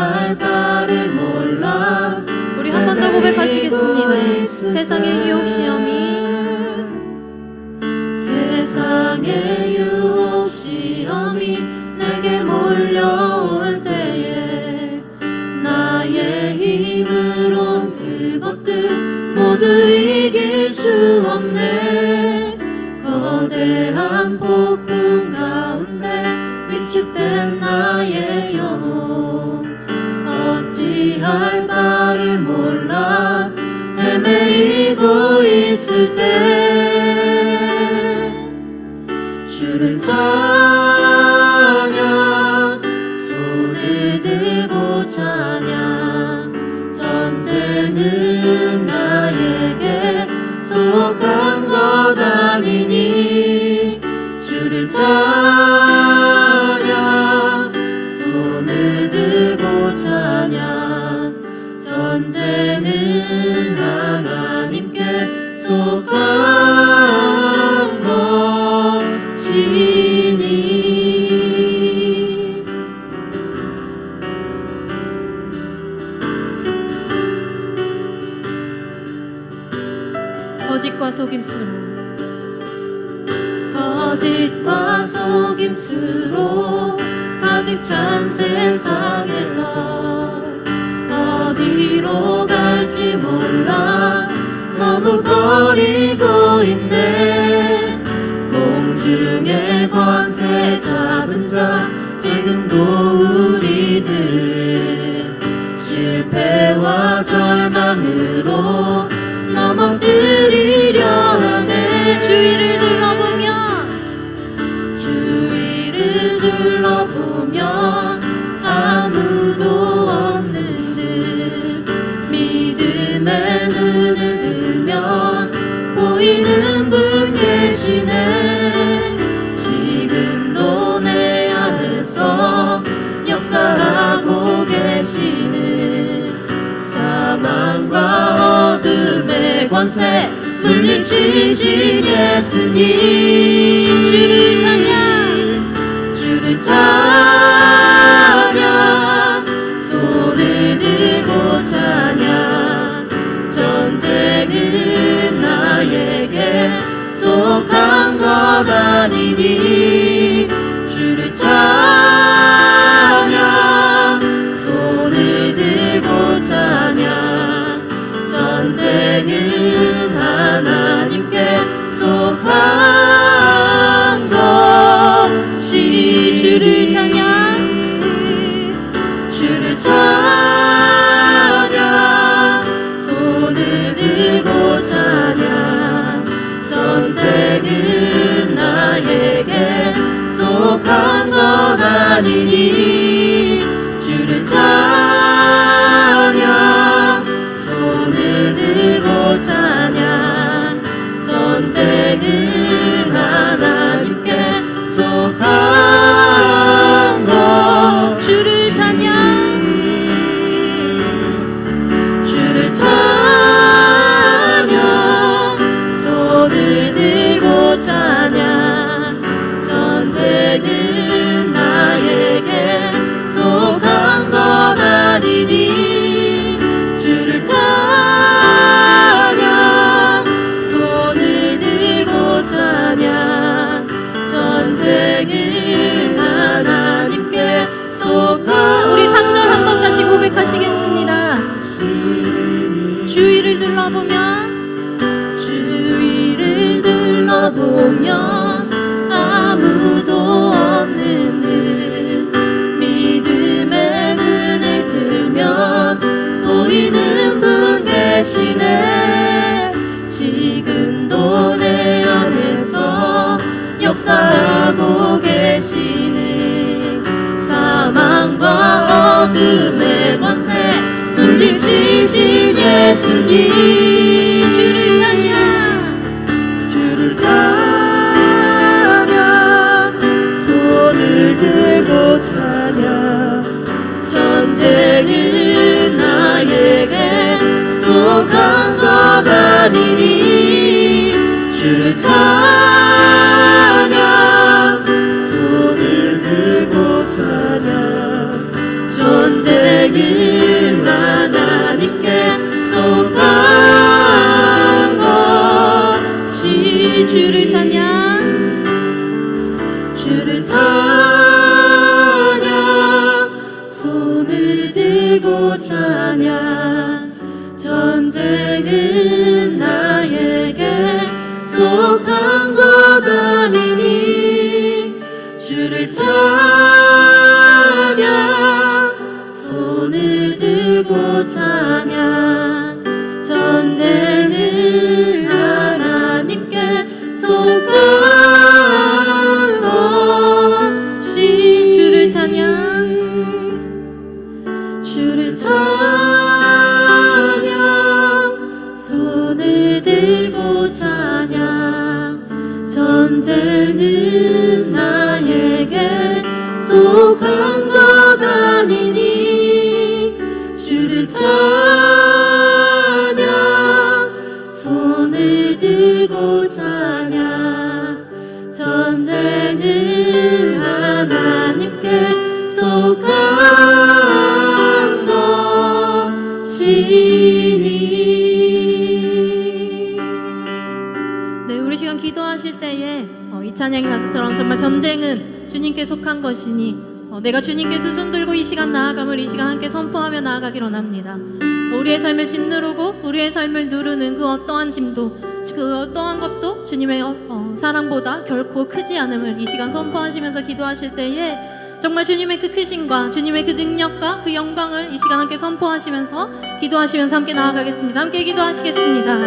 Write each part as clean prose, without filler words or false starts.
어찌할 바를 몰라. 우리 한 번 더 고백하시겠습니다. 세상의 유혹 시험이 내게 몰려올 때에 나의 힘으론 그것들 모두 이길 수 없네. 거대한 폭풍 가운데 위축된 나의 영혼 어찌할 바를 몰라 헤매이고 있을 때 주를 찬양 손을 들고 찬양 전쟁은 나에게 속한 것 아니니 주를 찬양 손을 들고 찬양 전쟁은 하나님께 속한 것이니. 거짓과 속임수로 거짓과 속임수로 가득 찬 세상에서 어디로 갈지 몰라 머뭇거리고 있네. 공중의 권세 잡은 자 지금도 우리들을 실패와 절망으로 넘어뜨리려 하네. 주위를 둘러보면 아무도 없는 듯 믿음의 눈을 들면 보이는 분 계시네. 지금도 내 안에서 역사하고 계시는 사망과 어둠의 권세 물리치신 예수님 주를 찬양 주를 찬양 손을 들고 찬양 전쟁은 나에게 속한 것 아니니 주를 찬양 손을 들고 찬양 전쟁은 하나님께 속한 것이 주를 찬양 주를 찬양 손을 들고 찬양 전쟁은 나에게 속한 것 아니니 주를 찬양 손을 들고 찬양 전쟁은 하나님께 속한 것 주를 찬양 주를 찬양 손을 들고 찬양 전쟁은 나에게 속한 것 아니니 주를 찬양 손을 들고 찬양 전쟁은 하나님께 속한 우리 3절 한 번 다시 고백하시겠습니다. 주위를 둘러보면 아무도 없는 듯 믿음의 눈을 들면 보이는 분 계시네. 지금도 내 안에서 역사하고 계시는 사망과 어둠의 권세 물리치신 예수님 주를 찬양 손을 들고 찬양 전쟁은 나에게 속한 것 아니니 주를 찬양 손을 들고 찬양 전쟁은 전쟁은 하나님께 속한 것이 주를 찬양 주를 찬양 손을 들고 찬양 전쟁은 나에게 속한 것 아니니 주를 찬양 손을 들고 찬양 전쟁은 하나님께 속한 것이 주를 찬양 주를 찬양 손을 들고 찬양 전쟁은 나에게 속한 것 아니니 주를 찬양 손을 들고 찬양 전쟁은 하나님께 속한 것이니. 네, 우리 시간 기도하실 때에 이 찬양의 가사처럼 정말 전쟁은 주님께 속한 것이니 내가 주님께 두 손 들고 이 시간 나아감을 이 시간 함께 선포하며 나아가기로 합니다. 우리의 삶을 짓누르고 우리의 삶을 누르는 그 어떠한 짐도 그 어떠한 것도 주님의 사랑보다 결코 크지 않음을 이 시간 선포하시면서 기도하실 때에 정말 주님의 그 크심과 주님의 그 능력과 그 영광을 이 시간 함께 선포하시면서 기도하시면서 함께 나아가겠습니다. 함께 기도하시겠습니다.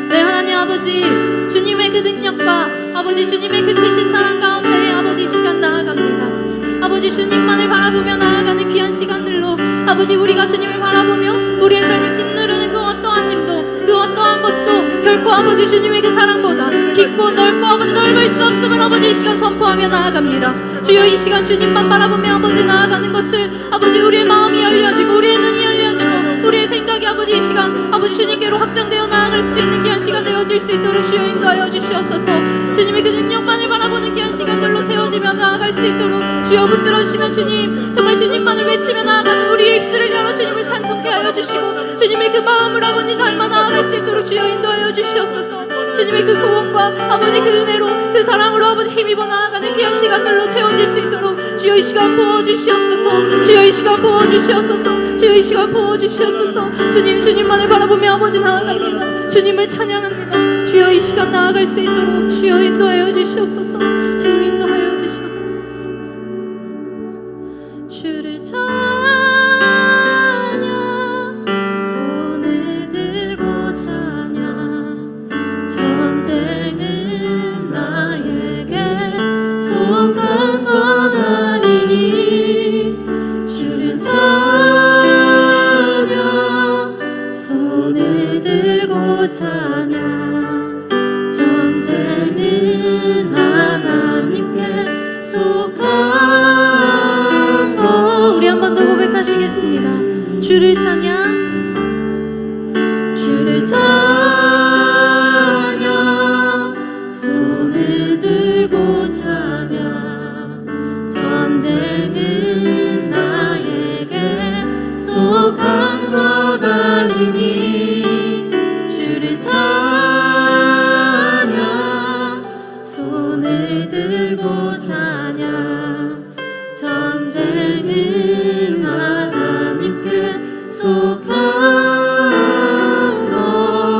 네, 하나님 아버지, 주님의 그 능력과 아버지 주님의 그 크신 사랑 가운데 아버지 이 시간 나아갑니다. 아버지 주님만을 바라보며 나아가는 귀한 시간들로 아버지 우리가 주님을 바라보며 우리의 삶을 짓누르는 그 어떠한 짐도 그 어떠한 것도 결코 아버지 주님의 그 사랑보다 깊고 넓고 아버지 넓을 수 없음을 아버지 이 시간 선포하며 나아갑니다. 주여 이 시간 주님만 바라보며 아버지 나아가는 것을 아버지 우리의 마음이 열려지고 우리의 눈이 열려지고 우리의 생각이 아버지 이 시간 아버지 주님께로 확장되어 나아갈 수 있는 귀한 시간 되어질 수 있도록 주여 인도하여 주시옵소서. 주님의 그 능력만을 바라보는 귀한 시간들로 채워지며 나아갈 수 있도록 주여 붙들어주시면 주님 정말 주님만을 외치며 나아가는 우리의 입술을 열어 주님을 찬송케 하여 주시고 주님의 그 마음을 아버지 닮아 나아갈 수 있도록 주여 인도하여 주시옵소서. 주님의 그 구원과 아버지 그 은혜로 그 사랑으로 아버지 힘입어 나아가는 귀한 시간들로 채워질 수 있도록 주여 이 시간 부어주시옵소서. 주여 이 시간 부어주시옵소서. 주여 이 시간 부어주시옵소서. 주님만을 바라보며 아버지 나아갑니다. 주님을 찬양합니다. 주여 이 시간 나아갈 수 있도록 주여 인도하여 주시옵소서. 주님 인도하여 주시옵소서. 주를 찬양 손을 들고 찬양 전쟁은 나에게 속한 것 아니니 주를 찬양 손을 들고 찬양 전쟁은 하나님께 속한 것. 우리 한 번 더 고백하시겠습니다. 주를 찬양 주를 찬양 손을 들고 찬양 전쟁은 나에게 속한 것 아니니 주를 찬양 손을 들고 찬양 전쟁은 하나님께 속한 것이니.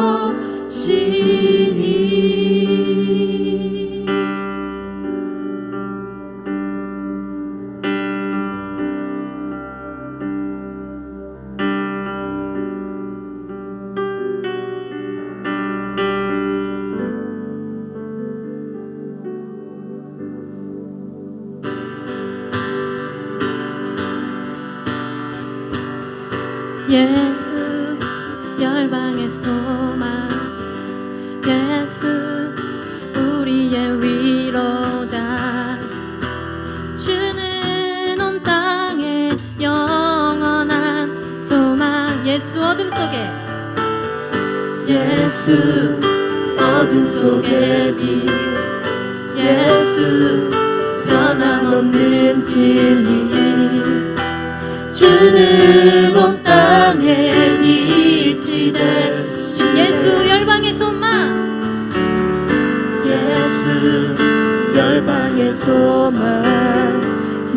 예수 열방의 소망 예수 우리의 위로자 주는 온 땅에 영원한 소망. 예수 어둠 속에 예수 어둠 속의 빛 예수 변함없는 진리 주는 온 땅에 빛이 되시네. 예수 열방의 소망, 예수 열방의 소망,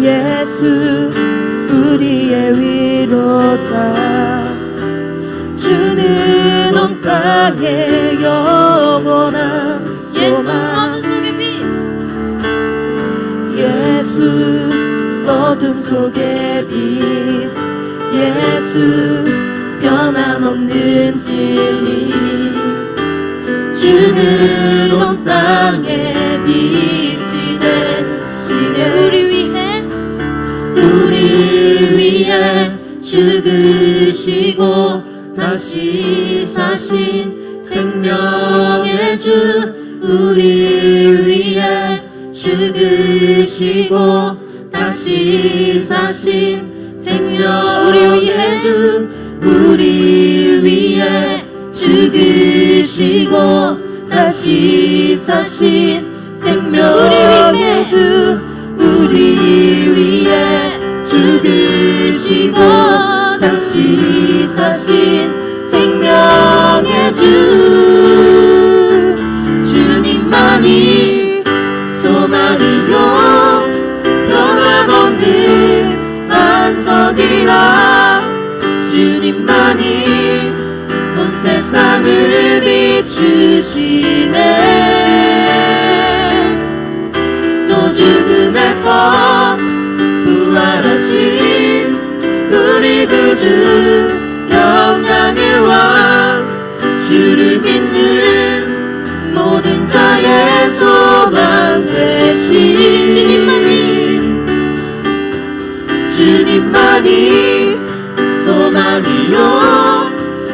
예수 우리의 위로자. 주는 온 땅에 영원한 예수 소망, 어둠 속의 빛, 예수 어둠 속의 빛, 예수 변함없는 진리. 주는 온 땅에 빛이 되시네. 우리 위해 죽으시고 다시 사신 생명의 주. 우리 위해 죽으시고 다시 사신 생명의 주. 우리 위해 죽으시고 다시 사신 생명의 주. 우리 위해 죽으시고 다시 사신 생명의 주. 주님만이 소망이요 변함없는 반석이라. 주님만이 온 세상을 비추시네. 또 죽음에서 부활하신 우리 구주 영광의 왕. 주를 믿는 모든 자의 소망 되신 주님만이 소망이요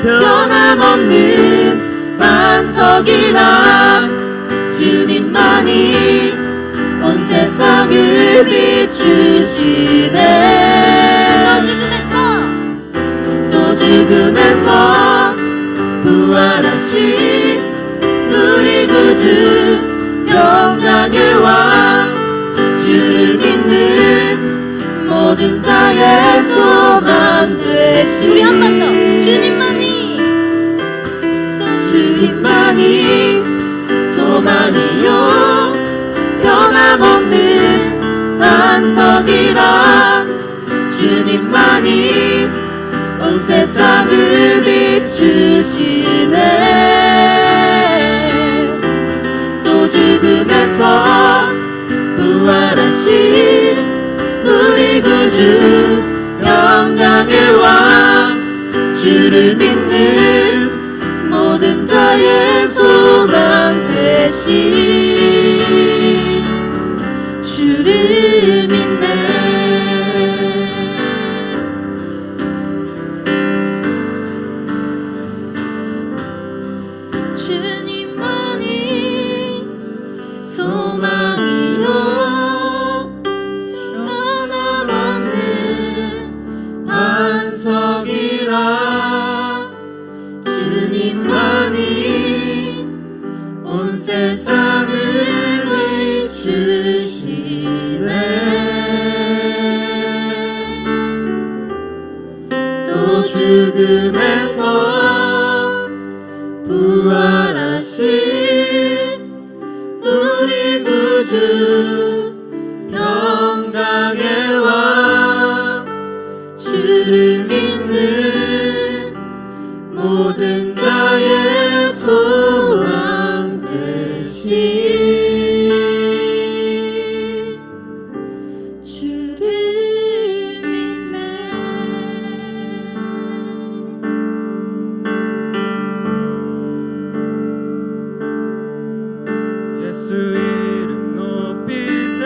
변함없는 반석이라. 주님만이 온 세상을 비추시네. 또 죽음에서 부활하신 우리 구주 영광의 왕. 주를 믿는 모든 자의 소망 되신. 우리 한 번 더. 주님만이 소망이요 변함없는 반석이라. 주님만이 온 세상을 비추시네. 또 죽음에서 부활하신 우리 구주 영광의 왕. 주를 믿는 모든 자의 소망 되신 주를 믿네. 주님만이 소망이요 변함없는 반석이라. 주님만이 온 세상을 비추시네. 또 죽음에서 부활하신 우리 구주 평강의 왕. 주를 믿는 모든 자의 소망 되신 주를 믿네. 예수 이름 높이세.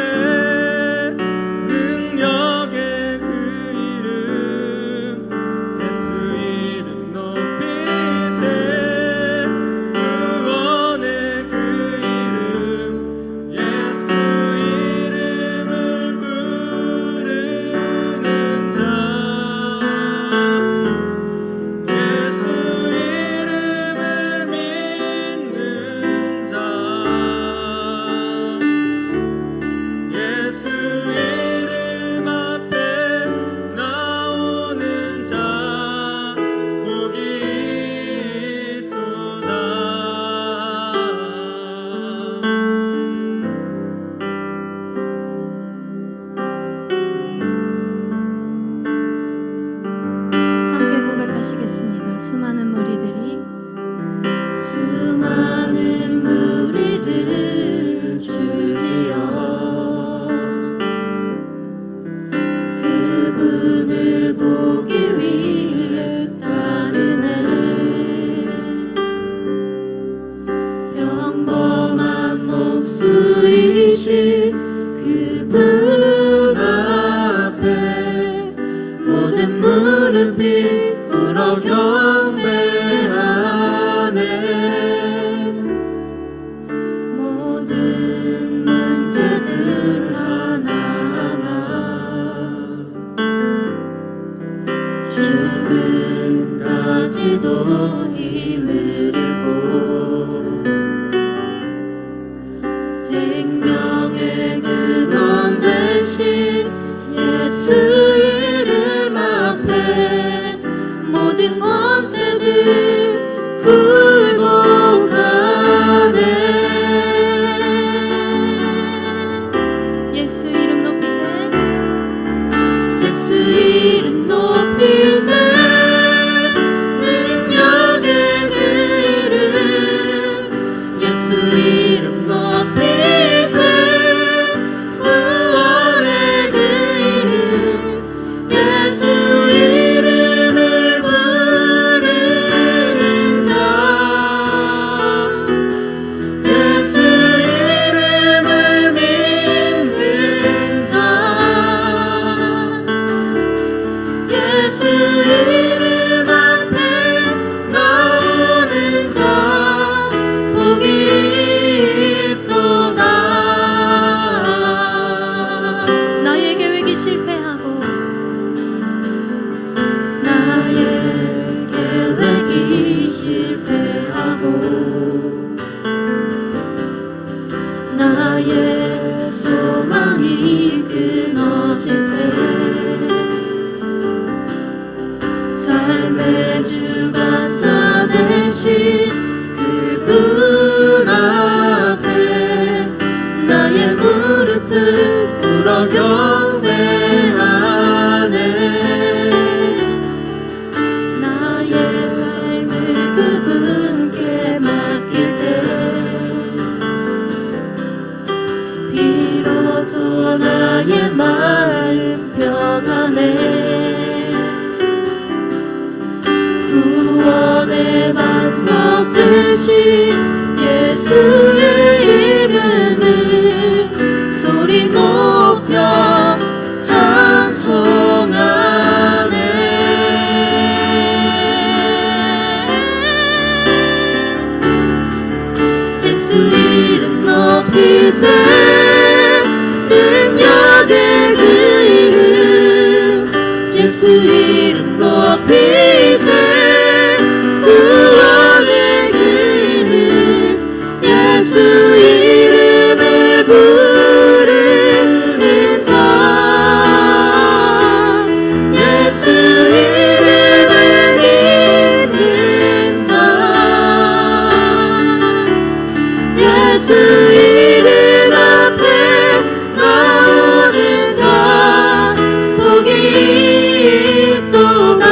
능력의 그 이름 빛 불어 경배하네. 모든 문제들 하나하나 죽음까지도 힘을 잃고 생명의 근원 대신 예수 이름 앞에 모든 권세들 굴복하네. 예수 이름 높이세. 예수 이름 높이세. 능력의 그 이름 예수 이름 높이세. 구원의 그 이름 예수 이름을 부르는 자 예수 이름을 믿는 자 예수 이름 앞에 나오는 자 복이 있도다. 나의 계획이 실패하고 나의 계획이 실패하고 나의 소망이 끊어질 때 삶의 주관자 되신 그분 앞에 나의 무릎을 꿇어 경배하네. 나의 삶을 그분께 맡길 때 비로소 나의 마음 평안해. 구원의 반석 되신 예수의 이름을 소리 높여 찬송하네. 예수 이름 높이세. 능력의 그 이름 예수 이름 높이세. 구원의 그 이름 예수 이름을 부르는 자 예수 이름을 믿는 자 예수 이름 앞에 나오는 자 복이 있도다.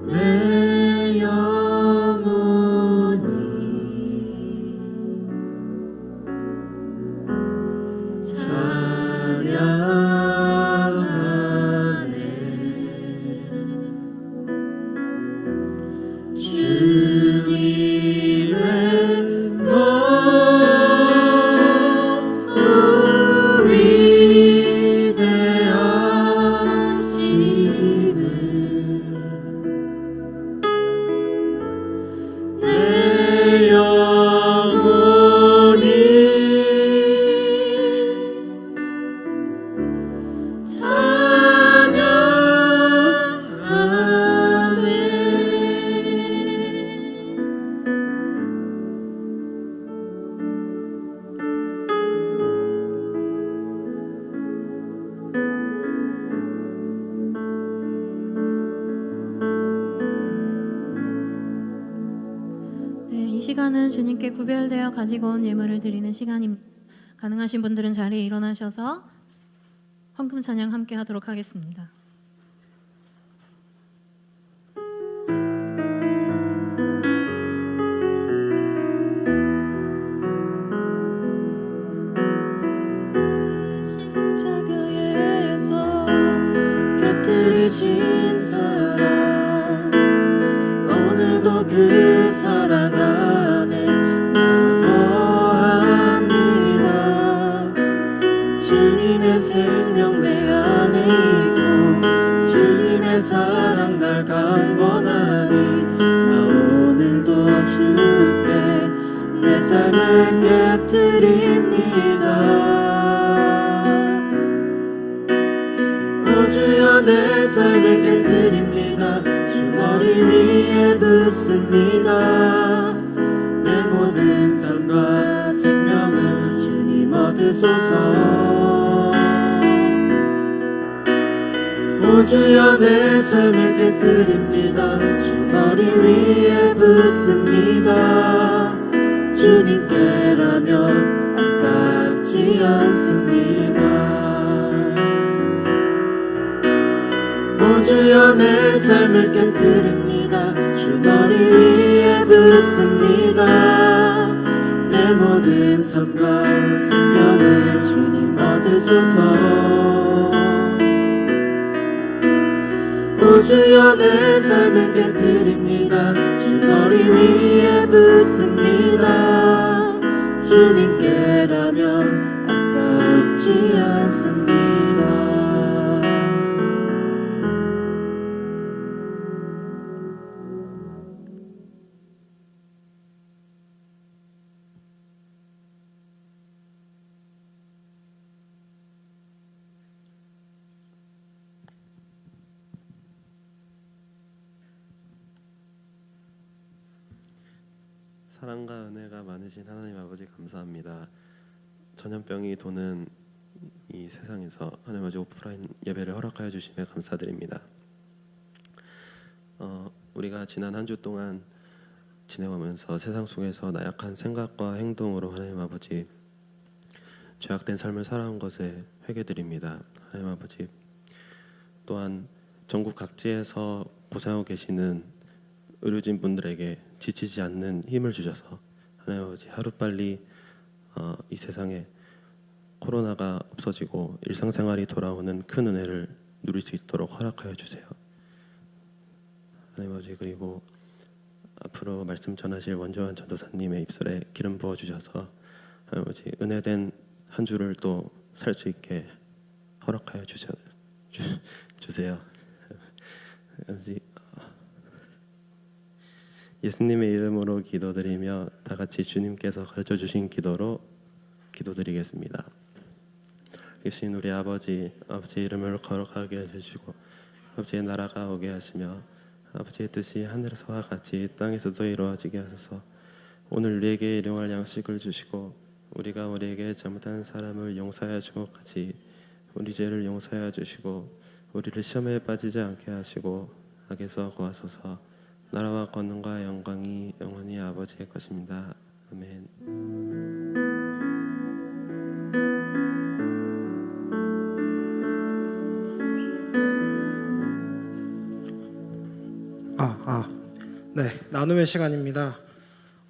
내 영혼이 찬양하네. 주님의 너무 위대하심을 내 영혼이 찬양하네. 네, 이 시간은 주님께 구별되어 가지고 온 예물을 드리는 시간입니다. 가능하신 분들은 자리에 일어나셔서 헌금 찬양 함께 하도록 하겠습니다. 십자가에서 곁들이신 사랑 오늘도 그 사랑 안에 나 거합니다. 주님의 생명 내 안에 있고 주님의 사랑 날 강권하니 나 오늘도 주께 내 삶을 깨뜨립니다. 오 주여 내 삶을 깨뜨립니다. 주 머리 위에 붓습니다. 내 모든 삶과 생명을 주님 얻으소서. 오 주여 내 삶을 깨뜨립니다. 주 머리 위에 붓습니다. 주님께라면 아깝지 않습니다. 오 주여 내 삶을 깨뜨립니다. 주 머리 위에 붓습니다. 내 모든 삶과 생명을 주님 얻으소서. 오 주여 내 삶을 깨뜨립니다. 주 머리 위에 붓습니다. 주님께라면 아깝지 않습니다. 사랑과 은혜가 많으신 하나님 아버지 감사합니다. 전염병이 도는 이 세상에서 하나님 아버지 오프라인 예배를 허락하여 주심에 감사드립니다. 우리가 지난 한 주 동안 지내오면서 세상 속에서 나약한 생각과 행동으로 하나님 아버지 죄악된 삶을 살아온 것에 회개드립니다. 하나님 아버지 또한 전국 각지에서 고생하고 계시는 의료진 분들에게 지치지 않는 힘을 주셔서 하나님 아버지 하루빨리 이 세상에 코로나가 없어지고 일상생활이 돌아오는 큰 은혜를 누릴 수 있도록 허락하여 주세요. 하나님 아버지 그리고 앞으로 말씀 전하실 원조한 전도사님의 입술에 기름 부어 주셔서 하나님 아버지 은혜된 한 주를 또 살 수 있게 허락하여 주세요. 예수님의 이름으로 기도드리며 다 같이 주님께서 가르쳐 주신 기도로 기도드리겠습니다. 계신 우리 아버지 이름을 거룩하게 해주시고 아버지의 나라가 오게 하시며 아버지의 뜻이 하늘에서와 같이 땅에서도 이루어지게 하소서. 오늘 우리에게 일용할 양식을 주시고 우리가 우리에게 잘못한 사람을 용서하여 준 것 같이 우리 죄를 용서하여 주시고 우리를 시험에 빠지지 않게 하시고 악에서 구하소서. 나라와 권능과 영광이 영원히 아버지의 것입니다. 아멘. 네, 나눔의 시간입니다.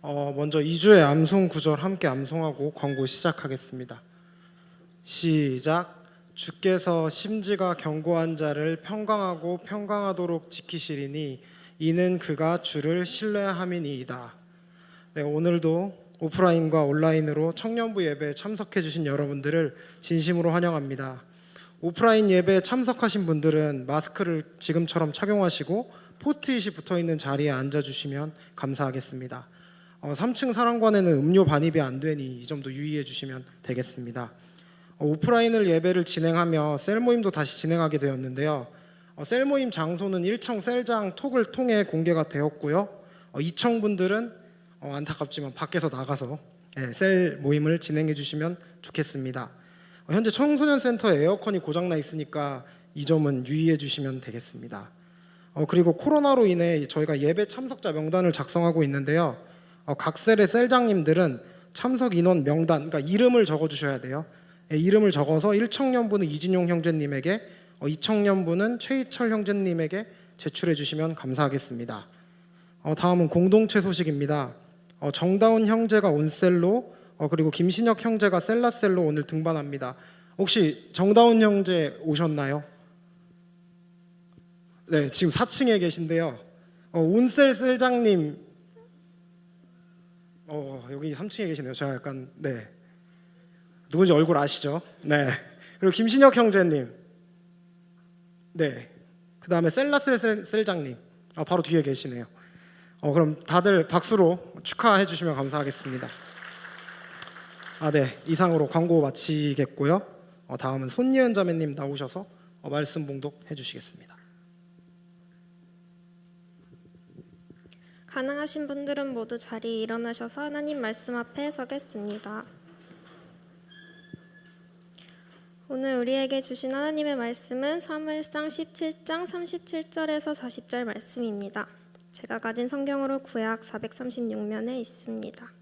먼저 2주의 암송 구절 함께 암송하고 광고 시작하겠습니다. 시작. 주께서 심지가 견고한 자를 평강하고 평강하도록 지키시리니 이는 그가 주를 신뢰함이니이다. 네, 오늘도 오프라인과 온라인으로 청년부 예배에 참석해 주신 여러분들을 진심으로 환영합니다. 오프라인 예배에 참석하신 분들은 마스크를 지금처럼 착용하시고 포스트잇이 붙어있는 자리에 앉아주시면 감사하겠습니다. 3층 사랑관에는 음료 반입이 안 되니 이 점도 유의해 주시면 되겠습니다. 오프라인을 예배를 진행하며 셀 모임도 다시 진행하게 되었는데요. 셀 모임 장소는 1청 셀장 톡을 통해 공개가 되었고요. 2청 분들은 안타깝지만 밖에서 나가서 셀 모임을 진행해 주시면 좋겠습니다. 현재 청소년 센터에 에어컨이 고장나 있으니까 이 점은 유의해 주시면 되겠습니다. 그리고 코로나로 인해 저희가 예배 참석자 명단을 작성하고 있는데요. 각 셀의 셀장님들은 참석 인원 명단, 그러니까 이름을 적어 주셔야 돼요. 이름을 적어서 1청년부는 이진용 형제님에게, 2청년부는 최희철 형제님에게 제출해 주시면 감사하겠습니다. 다음은 공동체 소식입니다. 정다운 형제가 온셀로, 그리고 김신혁 형제가 셀라셀로 오늘 등반합니다. 혹시 정다운 형제 오셨나요? 네, 지금 4층에 계신데요. 온셀 셀장님, 여기 3층에 계시네요. 제가 약간 누군지 얼굴 아시죠? 네. 그리고 김신혁 형제님, 네. 그 다음에 셀라셀 셀장님, 바로 뒤에 계시네요. 그럼 다들 박수로 축하해 주시면 감사하겠습니다. 네, 이상으로 광고 마치겠고요. 다음은 손예은 자매님 나오셔서 말씀 봉독해 주시겠습니다. 가능하신 분들은 모두 자리에 일어나셔서 하나님 말씀 앞에 서겠습니다. 오늘 우리에게 주신 하나님의 말씀은 사무엘상 17장 37절에서 40절 말씀입니다. 제가 가진 성경으로 구약 436면에 있습니다.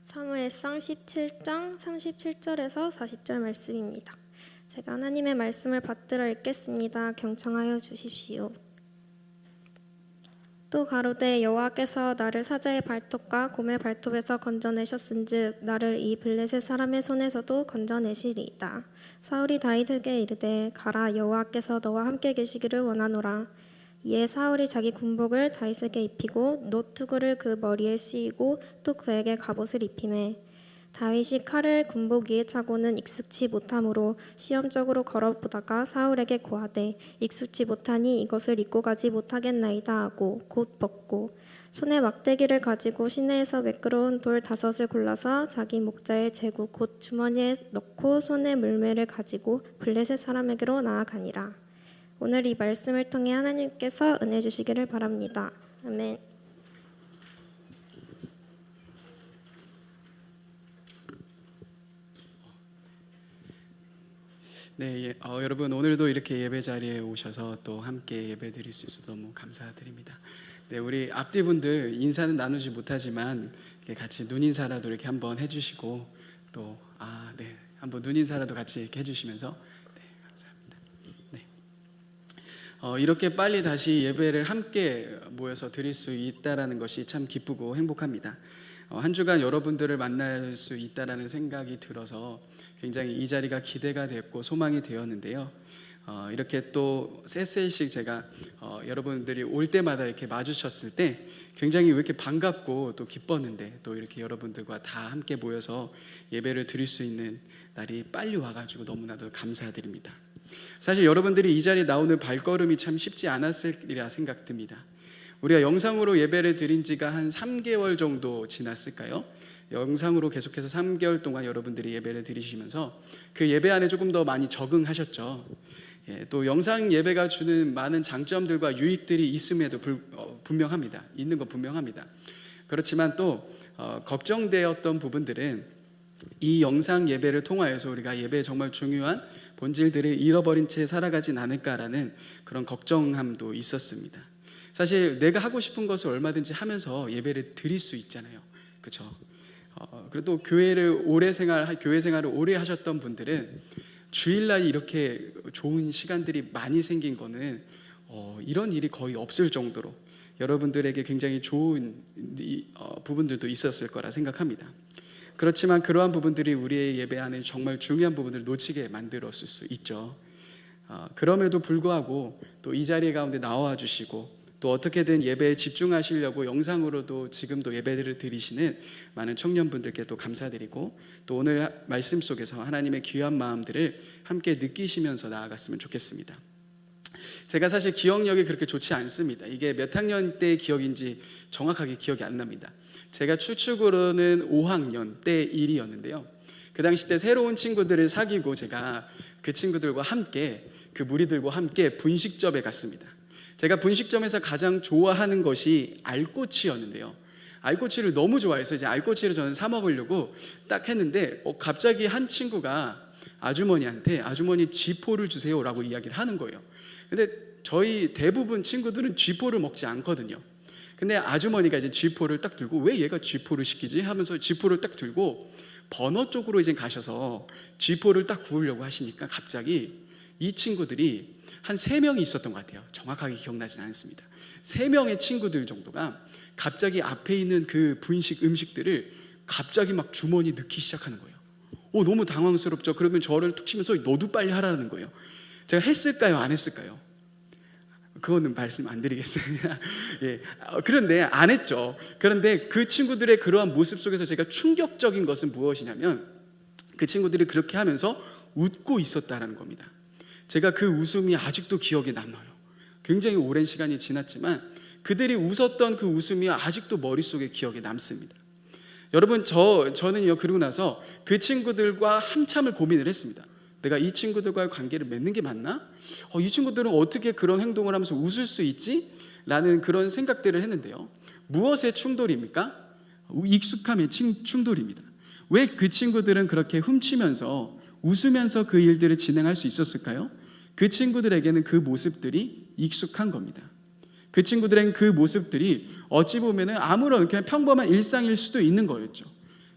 사무엘상 17장 37절에서 40절 말씀입니다. 제가 하나님의 말씀을 받들어 읽겠습니다. 경청하여 주십시오. 또 가로되 여호와께서 나를 사자의 발톱과 곰의 발톱에서 건져내셨은즉 나를 이 블레셋 사람의 손에서도 건져내시리이다. 사울이 다윗에게 이르되 가라 여호와께서 너와 함께 계시기를 원하노라. 이에 사울이 자기 군복을 다윗에게 입히고 노투구를 그 머리에 씌이고 또 그에게 갑옷을 입히매 다윗이 칼을 군복 위에 차고는 익숙치 못하므로 시험적으로 걸어보다가 사울에게 고하되 익숙치 못하니 이것을 입고 가지 못하겠나이다 하고 곧 벗고 손에 막대기를 가지고 시내에서 매끄러운 돌 5을 골라서 자기 목자의 제구 곧 주머니에 넣고 손에 물매를 가지고 블레셋 사람에게로 나아가니라. 오늘 이 말씀을 통해 하나님께서 은혜 주시기를 바랍니다. 아멘. 네, 여러분 오늘도 이렇게 예배 자리에 오셔서 또 함께 예배 드릴 수 있어서 너무 감사드립니다. 네, 우리 앞뒤분들 인사는 나누지 못하지만 이렇게 같이 눈 인사라도 이렇게 한번 해주시고 또 한번 눈 인사라도 같이 이렇게 해주시면서 감사합니다. 네, 이렇게 빨리 다시 예배를 함께 모여서 드릴 수 있다라는 것이 참 기쁘고 행복합니다. 한 주간 여러분들을 만날 수 있다라는 생각이 들어서 굉장히 이 자리가 기대가 됐고 소망이 되었는데요. 이렇게 또 쎄쎄씩 제가 여러분들이 올 때마다 이렇게 마주쳤을 때 굉장히 왜 이렇게 반갑고 또 기뻤는데 또 이렇게 여러분들과 다 함께 모여서 예배를 드릴 수 있는 날이 빨리 와가지고 너무나도 감사드립니다. 사실 여러분들이 이 자리에 나오는 발걸음이 참 쉽지 않았으리라 생각됩니다. 우리가 영상으로 예배를 드린 지가 한 3개월 정도 지났을까요? 영상으로 계속해서 3개월 동안 여러분들이 예배를 드리시면서 그 예배 안에 조금 더 많이 적응하셨죠. 또 영상 예배가 주는 많은 장점들과 유익들이 있음에도 분명합니다. 있는 거 분명합니다. 그렇지만 또 걱정되었던 부분들은 이 영상 예배를 통하여서 우리가 예배에 정말 중요한 본질들을 잃어버린 채 살아가진 않을까라는 그런 걱정함도 있었습니다. 사실 내가 하고 싶은 것을 얼마든지 하면서 예배를 드릴 수 있잖아요. 그렇죠? 그래도 교회 생활을 오래 하셨던 분들은 주일날 이렇게 좋은 시간들이 많이 생긴 거는 이런 일이 거의 없을 정도로 여러분들에게 굉장히 좋은 부분들도 있었을 거라 생각합니다. 그렇지만 그러한 부분들이 우리의 예배 안에 정말 중요한 부분들을 놓치게 만들었을 수 있죠. 그럼에도 불구하고 또 이 자리 가운데 나와 주시고 또 어떻게든 예배에 집중하시려고 영상으로도 지금도 예배를 드리시는 많은 청년분들께 또 감사드리고 또 오늘 말씀 속에서 하나님의 귀한 마음들을 함께 느끼시면서 나아갔으면 좋겠습니다. 제가 사실 기억력이 그렇게 좋지 않습니다. 이게 몇 학년 때의 기억인지 정확하게 기억이 안 납니다. 제가 추측으로는 5학년 때 일이었는데요. 그 당시 때 새로운 친구들을 사귀고 제가 그 친구들과 함께 그 무리들과 함께 분식점에 갔습니다. 제가 분식점에서 가장 좋아하는 것이 알꼬치였는데요. 알꼬치를 너무 좋아해서 이제 알꼬치를 저는 사 먹으려고 딱 했는데 갑자기 한 친구가 아주머니한테 아주머니 쥐포를 주세요라고 이야기를 하는 거예요. 근데 저희 대부분 친구들은 쥐포를 먹지 않거든요. 근데 아주머니가 이제 쥐포를 딱 들고 왜 얘가 쥐포를 시키지 하면서 쥐포를 딱 들고 버너 쪽으로 이제 가셔서 쥐포를 딱 구우려고 하시니까 갑자기 이 친구들이 한 3명이 있었던 것 같아요. 정확하게 기억나지는 않습니다. 3명의 친구들 정도가 갑자기 앞에 있는 그 분식 음식들을 갑자기 막 주머니 넣기 시작하는 거예요. 너무 당황스럽죠. 그러면 저를 툭 치면서 너도 빨리 하라는 거예요. 제가 했을까요? 안 했을까요? 그거는 말씀 안 드리겠습니다. 예. 그런데 안 했죠. 그런데 그 친구들의 그러한 모습 속에서 제가 충격적인 것은 무엇이냐면 그 친구들이 그렇게 하면서 웃고 있었다라는 겁니다. 제가 그 웃음이 아직도 기억에 남아요. 굉장히 오랜 시간이 지났지만 그들이 웃었던 그 웃음이 아직도 머릿속에 기억에 남습니다. 여러분 저는요 그러고 나서 그 친구들과 한참을 고민을 했습니다. 내가 이 친구들과의 관계를 맺는 게 맞나? 이 친구들은 어떻게 그런 행동을 하면서 웃을 수 있지? 라는 그런 생각들을 했는데요. 무엇의 충돌입니까? 익숙함의 충돌입니다. 왜 그 친구들은 그렇게 훔치면서 웃으면서 그 일들을 진행할 수 있었을까요? 그 친구들에게는 그 모습들이 익숙한 겁니다. 그 친구들에게는 그 모습들이 어찌 보면 아무런 그냥 평범한 일상일 수도 있는 거였죠.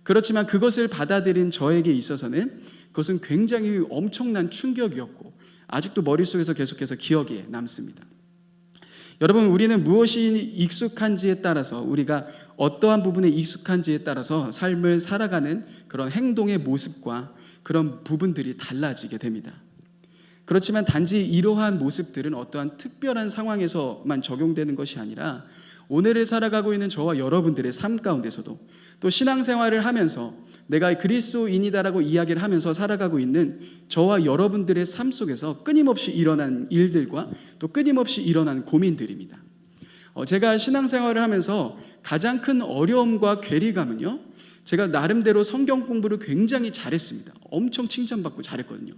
그렇지만 그것을 받아들인 저에게 있어서는 그것은 굉장히 엄청난 충격이었고 아직도 머릿속에서 계속해서 기억에 남습니다. 여러분, 우리는 무엇이 익숙한지에 따라서 우리가 어떠한 부분에 익숙한지에 따라서 삶을 살아가는 그런 행동의 모습과 그런 부분들이 달라지게 됩니다. 그렇지만 단지 이러한 모습들은 어떠한 특별한 상황에서만 적용되는 것이 아니라 오늘을 살아가고 있는 저와 여러분들의 삶 가운데서도 또 신앙생활을 하면서 내가 그리스도인이다라고 이야기를 하면서 살아가고 있는 저와 여러분들의 삶 속에서 끊임없이 일어난 일들과 또 끊임없이 일어난 고민들입니다. 제가 신앙생활을 하면서 가장 큰 어려움과 괴리감은요, 제가 나름대로 성경 공부를 굉장히 잘했습니다. 엄청 칭찬받고 잘했거든요.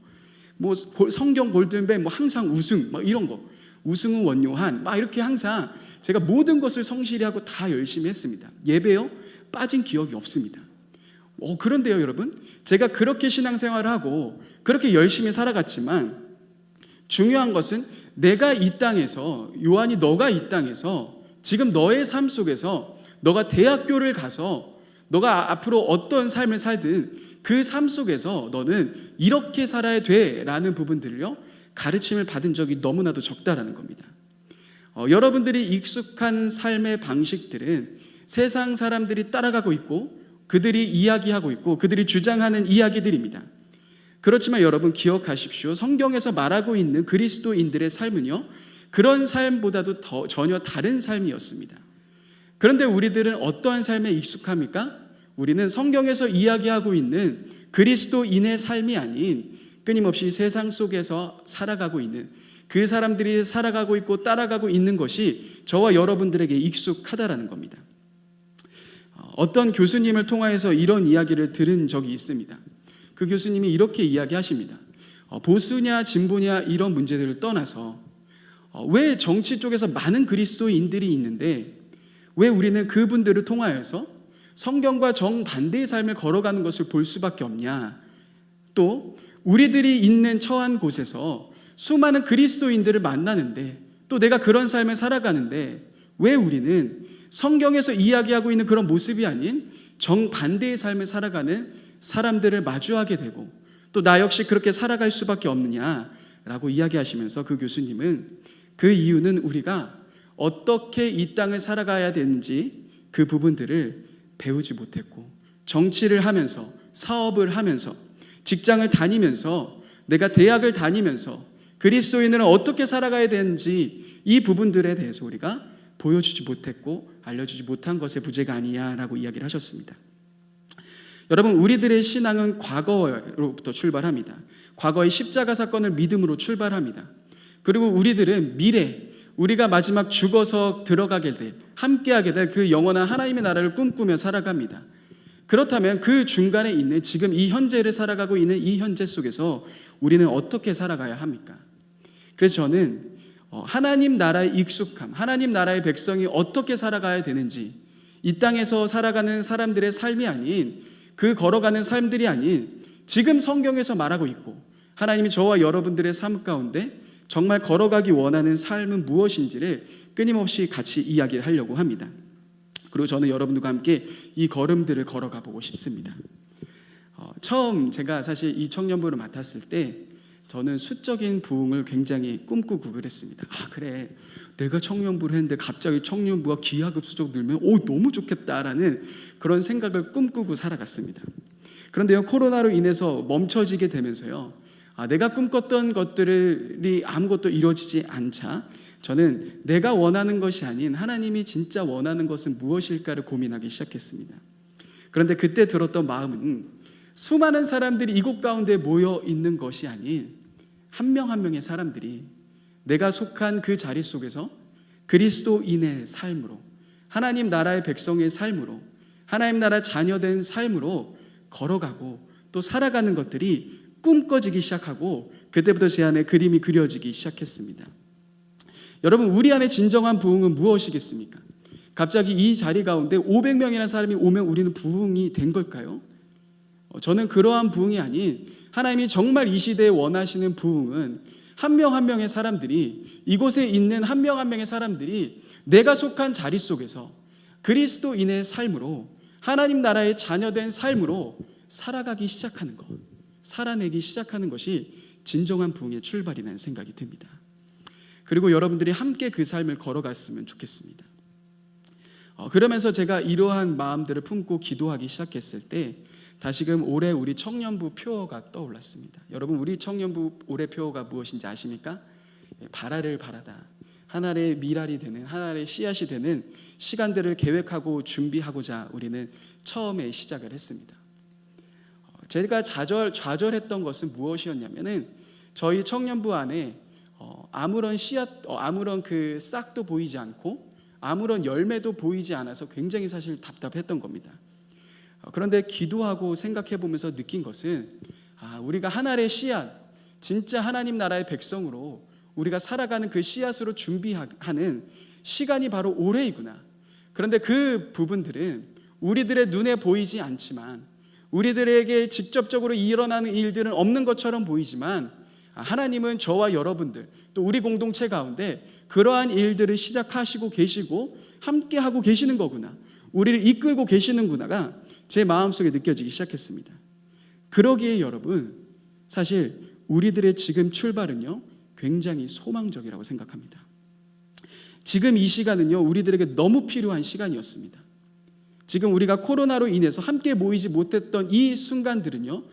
뭐 성경 골든벨 뭐 항상 우승 막 이런 거, 우승은 원요한 막 이렇게 항상 제가 모든 것을 성실히 하고 다 열심히 했습니다. 예배요 빠진 기억이 없습니다. 그런데요 여러분, 제가 그렇게 신앙생활을 하고 그렇게 열심히 살아갔지만 중요한 것은 내가 이 땅에서, 요한이 너가 이 땅에서 지금 너의 삶 속에서 너가 대학교를 가서 너가 앞으로 어떤 삶을 살든 그 삶 속에서 너는 이렇게 살아야 돼라는 부분들을요 가르침을 받은 적이 너무나도 적다라는 겁니다. 여러분들이 익숙한 삶의 방식들은 세상 사람들이 따라가고 있고 그들이 이야기하고 있고 그들이 주장하는 이야기들입니다. 그렇지만 여러분 기억하십시오. 성경에서 말하고 있는 그리스도인들의 삶은요 그런 삶보다도 더 전혀 다른 삶이었습니다. 그런데 우리들은 어떠한 삶에 익숙합니까? 우리는 성경에서 이야기하고 있는 그리스도인의 삶이 아닌 끊임없이 세상 속에서 살아가고 있는 그 사람들이 살아가고 있고 따라가고 있는 것이 저와 여러분들에게 익숙하다라는 겁니다. 어떤 교수님을 통하여서 이런 이야기를 들은 적이 있습니다. 그 교수님이 이렇게 이야기하십니다. 보수냐 진보냐 이런 문제들을 떠나서 왜 정치 쪽에서 많은 그리스도인들이 있는데 왜 우리는 그분들을 통하여서 성경과 정반대의 삶을 걸어가는 것을 볼 수밖에 없냐. 또 우리들이 있는 처한 곳에서 수많은 그리스도인들을 만나는데 또 내가 그런 삶을 살아가는데 왜 우리는 성경에서 이야기하고 있는 그런 모습이 아닌 정반대의 삶을 살아가는 사람들을 마주하게 되고 또 나 역시 그렇게 살아갈 수밖에 없느냐라고 이야기하시면서 그 교수님은 그 이유는 우리가 어떻게 이 땅을 살아가야 되는지 그 부분들을 배우지 못했고, 정치를 하면서, 사업을 하면서, 직장을 다니면서, 내가 대학을 다니면서 그리스도인은 어떻게 살아가야 되는지 이 부분들에 대해서 우리가 보여주지 못했고 알려주지 못한 것의 부재가 아니냐라고 이야기를 하셨습니다. 여러분, 우리들의 신앙은 과거로부터 출발합니다. 과거의 십자가 사건을 믿음으로 출발합니다. 그리고 우리들은 미래, 우리가 마지막 죽어서 들어가게 될, 함께하게 될 그 영원한 하나님의 나라를 꿈꾸며 살아갑니다. 그렇다면 그 중간에 있는 지금 이 현재를 살아가고 있는 이 현재 속에서 우리는 어떻게 살아가야 합니까? 그래서 저는 하나님 나라에 익숙함, 하나님 나라의 백성이 어떻게 살아가야 되는지, 이 땅에서 살아가는 사람들의 삶이 아닌, 그 걸어가는 삶들이 아닌 지금 성경에서 말하고 있고 하나님이 저와 여러분들의 삶 가운데 정말 걸어가기 원하는 삶은 무엇인지를 끊임없이 같이 이야기를 하려고 합니다. 그리고 저는 여러분들과 함께 이 걸음들을 걸어가 보고 싶습니다. 처음 제가 사실 이 청년부를 맡았을 때 저는 수적인 부흥을 굉장히 꿈꾸고 그랬습니다. 그래, 내가 청년부를 했는데 갑자기 청년부가 기하급수적 늘면 너무 좋겠다라는 그런 생각을 꿈꾸고 살아갔습니다. 그런데요, 코로나로 인해서 멈춰지게 되면서요, 내가 꿈꿨던 것들이 아무것도 이루어지지 않자 저는 내가 원하는 것이 아닌 하나님이 진짜 원하는 것은 무엇일까를 고민하기 시작했습니다. 그런데 그때 들었던 마음은 수많은 사람들이 이곳 가운데 모여 있는 것이 아닌 한 명 한 명의 사람들이 내가 속한 그 자리 속에서 그리스도인의 삶으로, 하나님 나라의 백성의 삶으로, 하나님 나라 자녀된 삶으로 걸어가고 또 살아가는 것들이 꿈꿔지기 시작하고, 그때부터 제 안에 그림이 그려지기 시작했습니다. 여러분, 우리 안에 진정한 부흥은 무엇이겠습니까? 갑자기 이 자리 가운데 500명이라는 사람이 오면 우리는 부흥이 된 걸까요? 저는 그러한 부흥이 아닌, 하나님이 정말 이 시대에 원하시는 부흥은 한 명 한 명의 사람들이, 이곳에 있는 한 명 한 명의 사람들이 내가 속한 자리 속에서 그리스도인의 삶으로, 하나님 나라의 자녀된 삶으로 살아가기 시작하는 것, 살아내기 시작하는 것이 진정한 부흥의 출발이라는 생각이 듭니다. 그리고 여러분들이 함께 그 삶을 걸어갔으면 좋겠습니다. 그러면서 제가 이러한 마음들을 품고 기도하기 시작했을 때 다시금 올해 우리 청년부 표어가 떠올랐습니다. 여러분, 우리 청년부 올해 표어가 무엇인지 아십니까? 바라를 바라다, 하나의 미랄이 되는, 하나의 씨앗이 되는 시간들을 계획하고 준비하고자 우리는 처음에 시작을 했습니다. 제가 좌절했던 것은 무엇이었냐면은 저희 청년부 안에 아무런 씨앗, 아무런 그 싹도 보이지 않고 아무런 열매도 보이지 않아서 굉장히 사실 답답했던 겁니다. 그런데 기도하고 생각해 보면서 느낀 것은 우리가 하나의 씨앗, 진짜 하나님 나라의 백성으로 우리가 살아가는 그 씨앗으로 준비하는 시간이 바로 올해이구나. 그런데 그 부분들은 우리들의 눈에 보이지 않지만, 우리들에게 직접적으로 일어나는 일들은 없는 것처럼 보이지만, 하나님은 저와 여러분들 또 우리 공동체 가운데 그러한 일들을 시작하시고 계시고 함께하고 계시는 거구나, 우리를 이끌고 계시는구나가 제 마음속에 느껴지기 시작했습니다. 그러기에 여러분, 사실 우리들의 지금 출발은요 굉장히 소망적이라고 생각합니다. 지금 이 시간은요 우리들에게 너무 필요한 시간이었습니다. 지금 우리가 코로나로 인해서 함께 모이지 못했던 이 순간들은요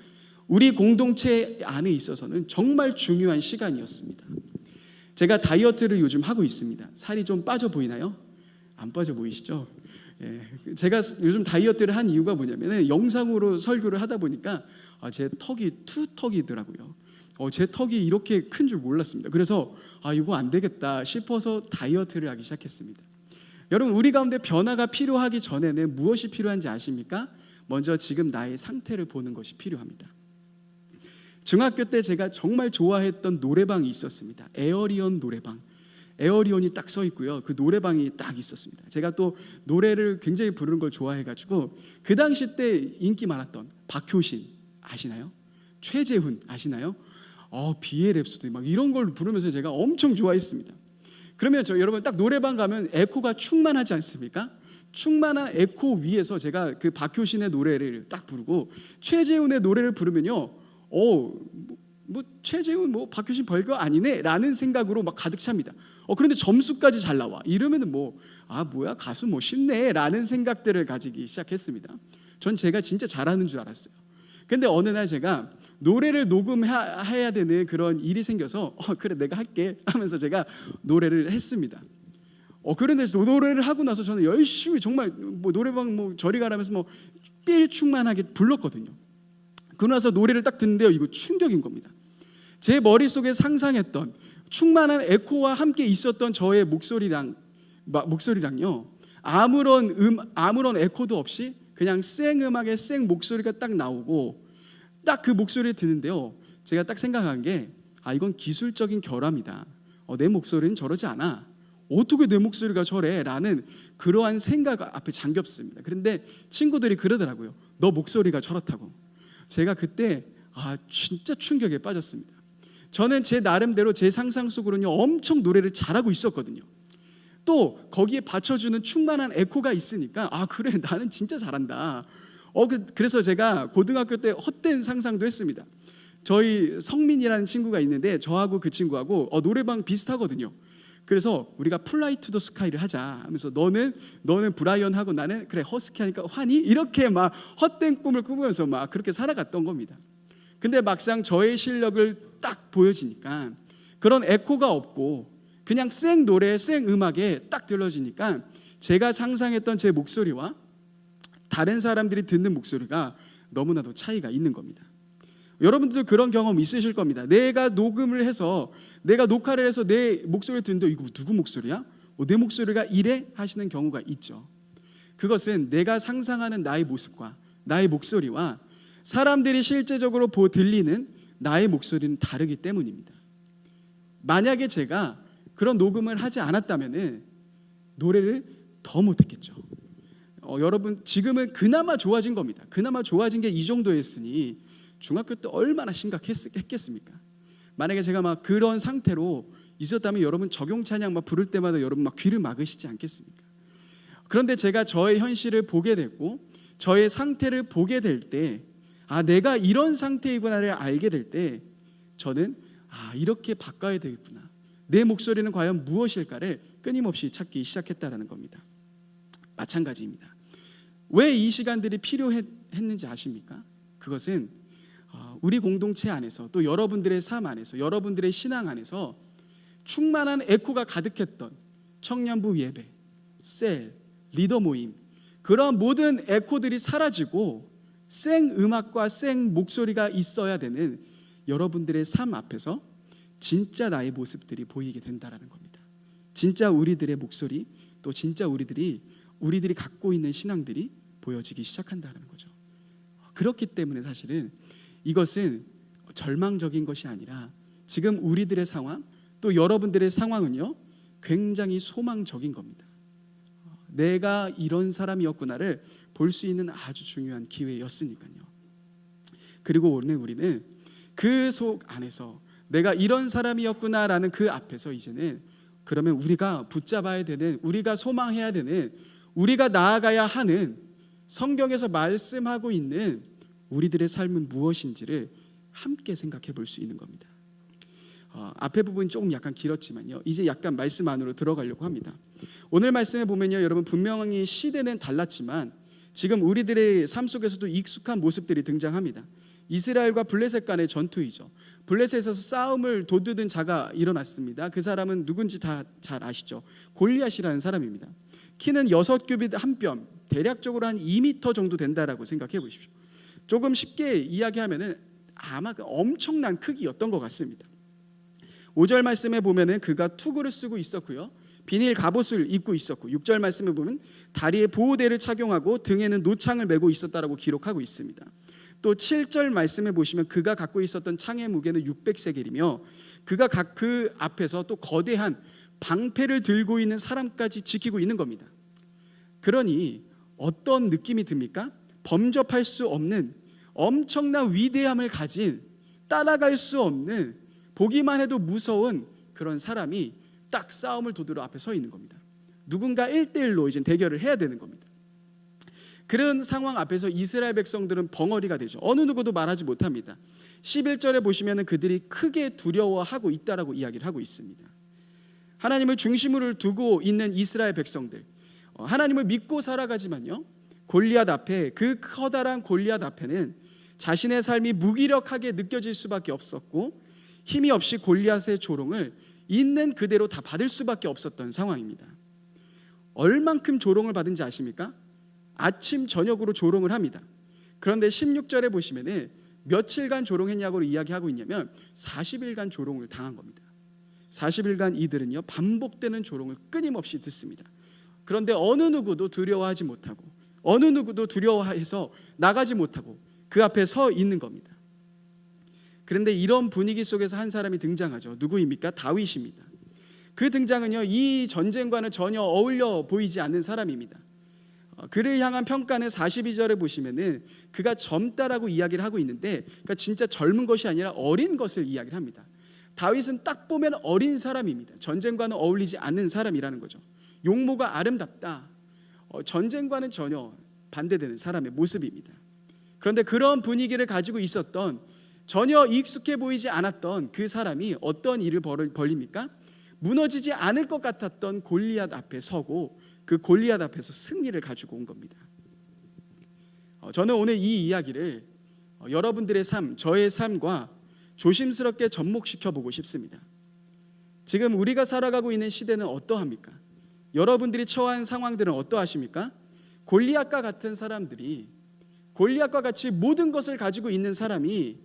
우리 공동체 안에 있어서는 정말 중요한 시간이었습니다. 제가 다이어트를 요즘 하고 있습니다. 살이 좀 빠져 보이나요? 안 빠져 보이시죠? 제가 요즘 다이어트를 한 이유가 뭐냐면 영상으로 설교를 하다 보니까 제 턱이 투턱이더라고요. 제 턱이 이렇게 큰 줄 몰랐습니다. 그래서 이거 안 되겠다 싶어서 다이어트를 하기 시작했습니다. 여러분, 우리 가운데 변화가 필요하기 전에는 무엇이 필요한지 아십니까? 먼저 지금 나의 상태를 보는 것이 필요합니다. 중학교 때 제가 정말 좋아했던 노래방이 있었습니다. 에어리언 노래방. 에어리언이 딱 서 있고요. 그 노래방이 딱 있었습니다. 제가 또 노래를 굉장히 부르는 걸 좋아해가지고 그 당시 때 인기 많았던 박효신 아시나요? 최재훈 아시나요? 비의 랩소디 막 이런 걸 부르면서 제가 엄청 좋아했습니다. 그러면 여러분 딱 노래방 가면 에코가 충만하지 않습니까? 충만한 에코 위에서 제가 그 박효신의 노래를 딱 부르고 최재훈의 노래를 부르면요, 최재훈 박효신 별거 아니네 라는 생각으로 막 가득 찹니다. 그런데 점수까지 잘 나와. 이러면은 뭐야 가수 쉽네라는 생각들을 가지기 시작했습니다. 전 제가 진짜 잘하는 줄 알았어요. 근데 어느 날 제가 노래를 녹음해야 되는 그런 일이 생겨서 그래 내가 할게 하면서 제가 노래를 했습니다. 그런데 노래를 하고 나서 저는 열심히 정말 노래방 저리 가라면서 삘충만하게 불렀거든요. 그러고 나서 노래를 딱 듣는데요, 이거 충격인 겁니다. 제 머릿속에 상상했던 충만한 에코와 함께 있었던 저의 목소리랑요, 아무런 에코도 없이 그냥 생음악의 생 목소리가 딱 나오고, 딱 그 목소리를 듣는데요, 제가 딱 생각한 게 이건 기술적인 결함이다. 내 목소리는 저러지 않아. 어떻게 내 목소리가 저래? 라는 그러한 생각 앞에 잠겼습니다. 그런데 친구들이 그러더라고요. 너 목소리가 저렇다고. 제가 그때 진짜 충격에 빠졌습니다. 저는 제 나름대로 제 상상 속으로는요, 엄청 노래를 잘하고 있었거든요. 또 거기에 받쳐주는 충만한 에코가 있으니까 그래 나는 진짜 잘한다. 그래서 제가 고등학교 때 헛된 상상도 했습니다. 저희 성민이라는 친구가 있는데 저하고 그 친구하고 노래방 비슷하거든요. 그래서 우리가 플라이 투 더 스카이를 하자 하면서 너는 브라이언하고 나는 그래 허스키 하니까 환희, 이렇게 막 헛된 꿈을 꾸면서 막 그렇게 살아갔던 겁니다. 근데 막상 저의 실력을 딱 보여지니까 그런 에코가 없고 그냥 생 노래, 생 음악에 딱 들려지니까 제가 상상했던 제 목소리와 다른 사람들이 듣는 목소리가 너무나도 차이가 있는 겁니다. 여러분들 그런 경험 있으실 겁니다. 내가 녹음을 해서, 내가 녹화를 해서 내 목소리를 듣는데 이거 누구 목소리야? 내 목소리가 이래? 하시는 경우가 있죠. 그것은 내가 상상하는 나의 모습과 나의 목소리와 사람들이 실제적으로 들리는 나의 목소리는 다르기 때문입니다. 만약에 제가 그런 녹음을 하지 않았다면 노래를 더 못했겠죠. 여러분 지금은 그나마 좋아진 겁니다. 그나마 좋아진 게 이 정도였으니 중학교 때 얼마나 심각했겠습니까? 만약에 제가 막 그런 상태로 있었다면 여러분 적용 찬양 막 부를 때마다 여러분 막 귀를 막으시지 않겠습니까? 그런데 제가 저의 현실을 보게 됐고 저의 상태를 보게 될 때 내가 이런 상태이구나를 알게 될 때 저는 이렇게 바꿔야 되겠구나. 내 목소리는 과연 무엇일까를 끊임없이 찾기 시작했다라는 겁니다. 마찬가지입니다. 왜 이 시간들이 필요했는지 아십니까? 그것은 우리 공동체 안에서 또 여러분들의 삶 안에서 여러분들의 신앙 안에서 충만한 에코가 가득했던 청년부 예배, 셀, 리더 모임, 그런 모든 에코들이 사라지고 생 음악과 생 목소리가 있어야 되는 여러분들의 삶 앞에서 진짜 나의 모습들이 보이게 된다라는 겁니다. 진짜 우리들의 목소리, 또 진짜 우리들이 갖고 있는 신앙들이 보여지기 시작한다는 거죠. 그렇기 때문에 사실은 이것은 절망적인 것이 아니라 지금 우리들의 상황, 또 여러분들의 상황은요, 굉장히 소망적인 겁니다. 내가 이런 사람이었구나를 볼 수 있는 아주 중요한 기회였으니까요. 그리고 오늘 우리는 그 속 안에서 내가 이런 사람이었구나라는 그 앞에서 이제는 그러면 우리가 붙잡아야 되는, 우리가 소망해야 되는, 우리가 나아가야 하는 성경에서 말씀하고 있는 우리들의 삶은 무엇인지를 함께 생각해 볼 수 있는 겁니다. 앞에 부분이 조금 약간 길었지만요, 이제 약간 말씀 안으로 들어가려고 합니다. 오늘 말씀에 보면요, 여러분 분명히 시대는 달랐지만 지금 우리들의 삶 속에서도 익숙한 모습들이 등장합니다. 이스라엘과 블레셋 간의 전투이죠. 블레셋에서 싸움을 도두든 자가 일어났습니다. 그 사람은 누군지 다 잘 아시죠? 골리앗이라는 사람입니다. 키는 6규빗 1뼘, 대략적으로 한 2m 정도 된다라고 생각해 보십시오. 조금 쉽게 이야기하면은 아마 엄청난 크기였던 것 같습니다. 5절 말씀에 보면은 그가 투구를 쓰고 있었고요, 비닐 갑옷을 입고 있었고, 6절 말씀에 보면 다리에 보호대를 착용하고 등에는 노창을 메고 있었다라고 기록하고 있습니다. 또 7절 말씀에 보시면 그가 갖고 있었던 창의 무게는 600세겔이며 그가 그 앞에서 또 거대한 방패를 들고 있는 사람까지 지키고 있는 겁니다. 그러니 어떤 느낌이 듭니까? 범접할 수 없는 엄청난 위대함을 가진, 따라갈 수 없는, 보기만 해도 무서운 그런 사람이 딱 싸움을 도두로 앞에 서 있는 겁니다. 누군가 1대1로 이제 대결을 해야 되는 겁니다. 그런 상황 앞에서 이스라엘 백성들은 벙어리가 되죠. 어느 누구도 말하지11절에 보시면 그들이 크게 두려워하고 있다라고 이야기를 하고 있습니다. 하나님을 중심으로 두고 있는 이스라엘 백성들, 하나님을 믿고 살아가지만요, 골리앗 앞에, 그 커다란 골리앗 앞에는 자신의 삶이 무기력하게 느껴질 수밖에 없었고 힘이 없이 골리앗의 조롱을 있는 그대로 다 받을 수밖에 없었던 상황입니다. 얼만큼 조롱을 받은지 아십니까? 아침 저녁으로 조롱을 합니다. 그런데 16절에 보시면은 며칠간 조롱했냐고 이야기하고 있냐면 40일간 조롱을 당한 겁니다. 40일간 이들은요, 반복되는 조롱을 끊임없이 듣습니다. 그런데 어느 누구도 두려워하지 못하고, 어느 누구도 두려워해서 나가지 못하고 그 앞에 서 있는 겁니다. 그런데 이런 분위기 속에서 한 사람이 등장하죠. 누구입니까? 다윗입니다. 그 등장은요, 이 전쟁과는 전혀 어울려 보이지 않는 사람입니다. 그를 향한 평가는 42절에 보시면은 그가 젊다라고 이야기를 하고 있는데, 그러니까 진짜 젊은 것이 아니라 어린 것을 이야기를 합니다. 다윗은 딱 보면 어린 사람입니다. 전쟁과는 어울리지 않는 사람이라는 거죠. 용모가 아름답다. 전쟁과는 전혀 반대되는 사람의 모습입니다. 그런데 그런 분위기를 가지고 있었던, 전혀 익숙해 보이지 않았던 그 사람이 어떤 일을 벌립니까? 무너지지 않을 것 같았던 골리앗 앞에 서고 그 골리앗 앞에서 승리를 가지고 온 겁니다. 저는 오늘 이 이야기를 여러분들의 삶, 저의 삶과 조심스럽게 접목시켜 보고 싶습니다. 지금 우리가 살아가고 있는 시대는 어떠합니까? 여러분들이 처한 상황들은 어떠하십니까? 골리앗과 같은 사람들이, 골리앗과 같이 모든 것을 가지고 있는 사람이,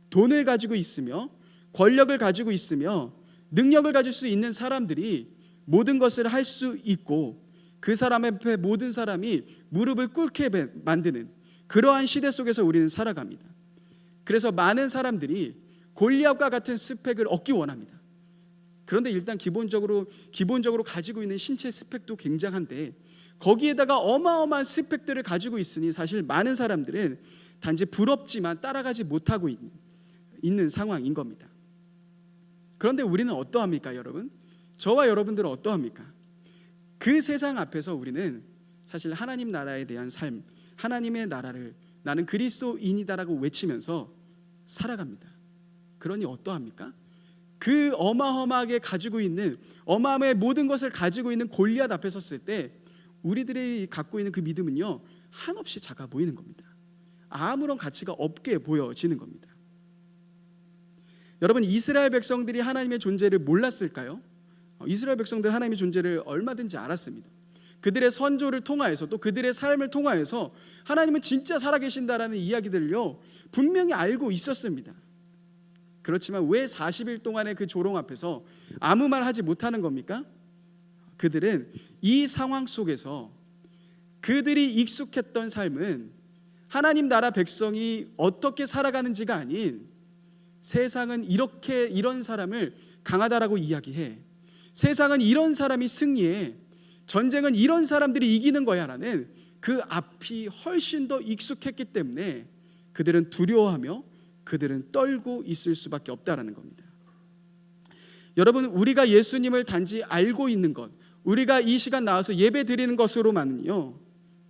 돈을 가지고 있으며 권력을 가지고 있으며 능력을 가질 수 있는 사람들이 모든 것을 할 수 있고, 그 사람 앞에 모든 사람이 무릎을 꿇게 만드는 그러한 시대 속에서 우리는 살아갑니다. 그래서 많은 사람들이 골리앗과 같은 스펙을 얻기 원합니다. 그런데 일단 기본적으로 가지고 있는 신체 스펙도 굉장한데, 거기에다가 어마어마한 스펙들을 가지고 있으니 사실 많은 사람들은 단지 부럽지만 따라가지 못하고 있는 상황인 겁니다. 그런데 우리는 어떠합니까, 여러분? 저와 여러분들은 어떠합니까? 그 세상 앞에서 우리는 사실 하나님 나라에 대한 삶, 하나님의 나라를 나는 그리스도인이다라고 외치면서 살아갑니다. 그러니 어떠합니까? 그 어마어마하게 가지고 있는, 어마어마한 모든 것을 가지고 있는 골리앗 앞에 섰을 때 우리들이 갖고 있는 그 믿음은요, 한없이 작아 보이는 겁니다. 아무런 가치가 없게 보여지는 겁니다. 여러분, 이스라엘 백성들이 하나님의 존재를 몰랐을까요? 이스라엘 백성들 하나님의 존재를 얼마든지 알았습니다. 그들의 선조를 통하여서, 또 그들의 삶을 통하여서 하나님은 진짜 살아계신다라는 이야기들을요, 분명히 알고 있었습니다. 그렇지만 왜 40일 동안의 그 조롱 앞에서 아무 말 하지 못하는 겁니까? 그들은 이 상황 속에서 그들이 익숙했던 삶은 하나님 나라 백성이 어떻게 살아가는지가 아닌, 세상은 이런 사람을 강하다라고 이야기해, 세상은 이런 사람이 승리해, 전쟁은 이런 사람들이 이기는 거야 라는 그 앞이 훨씬 더 익숙했기 때문에 그들은 두려워하며 그들은 떨고 있을 수밖에 없다라는 겁니다. 여러분, 우리가 예수님을 단지 알고 있는 것, 우리가 이 시간 나와서 예배 드리는 것으로만은요,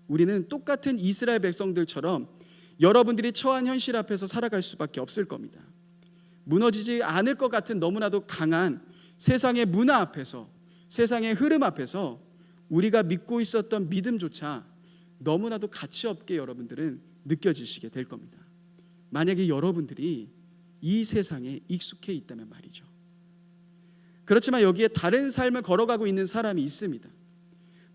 우리는 똑같은 이스라엘 백성들처럼 여러분들이 처한 현실 앞에서 살아갈 수밖에 없을 겁니다. 무너지지 않을 것 같은 너무나도 강한 세상의 문화 앞에서, 세상의 흐름 앞에서 우리가 믿고 있었던 믿음조차 너무나도 가치 없게 여러분들은 느껴지시게 될 겁니다. 만약에 여러분들이 이 세상에 익숙해 있다면 말이죠. 그렇지만 여기에 다른 삶을 걸어가고 있는 사람이 있습니다.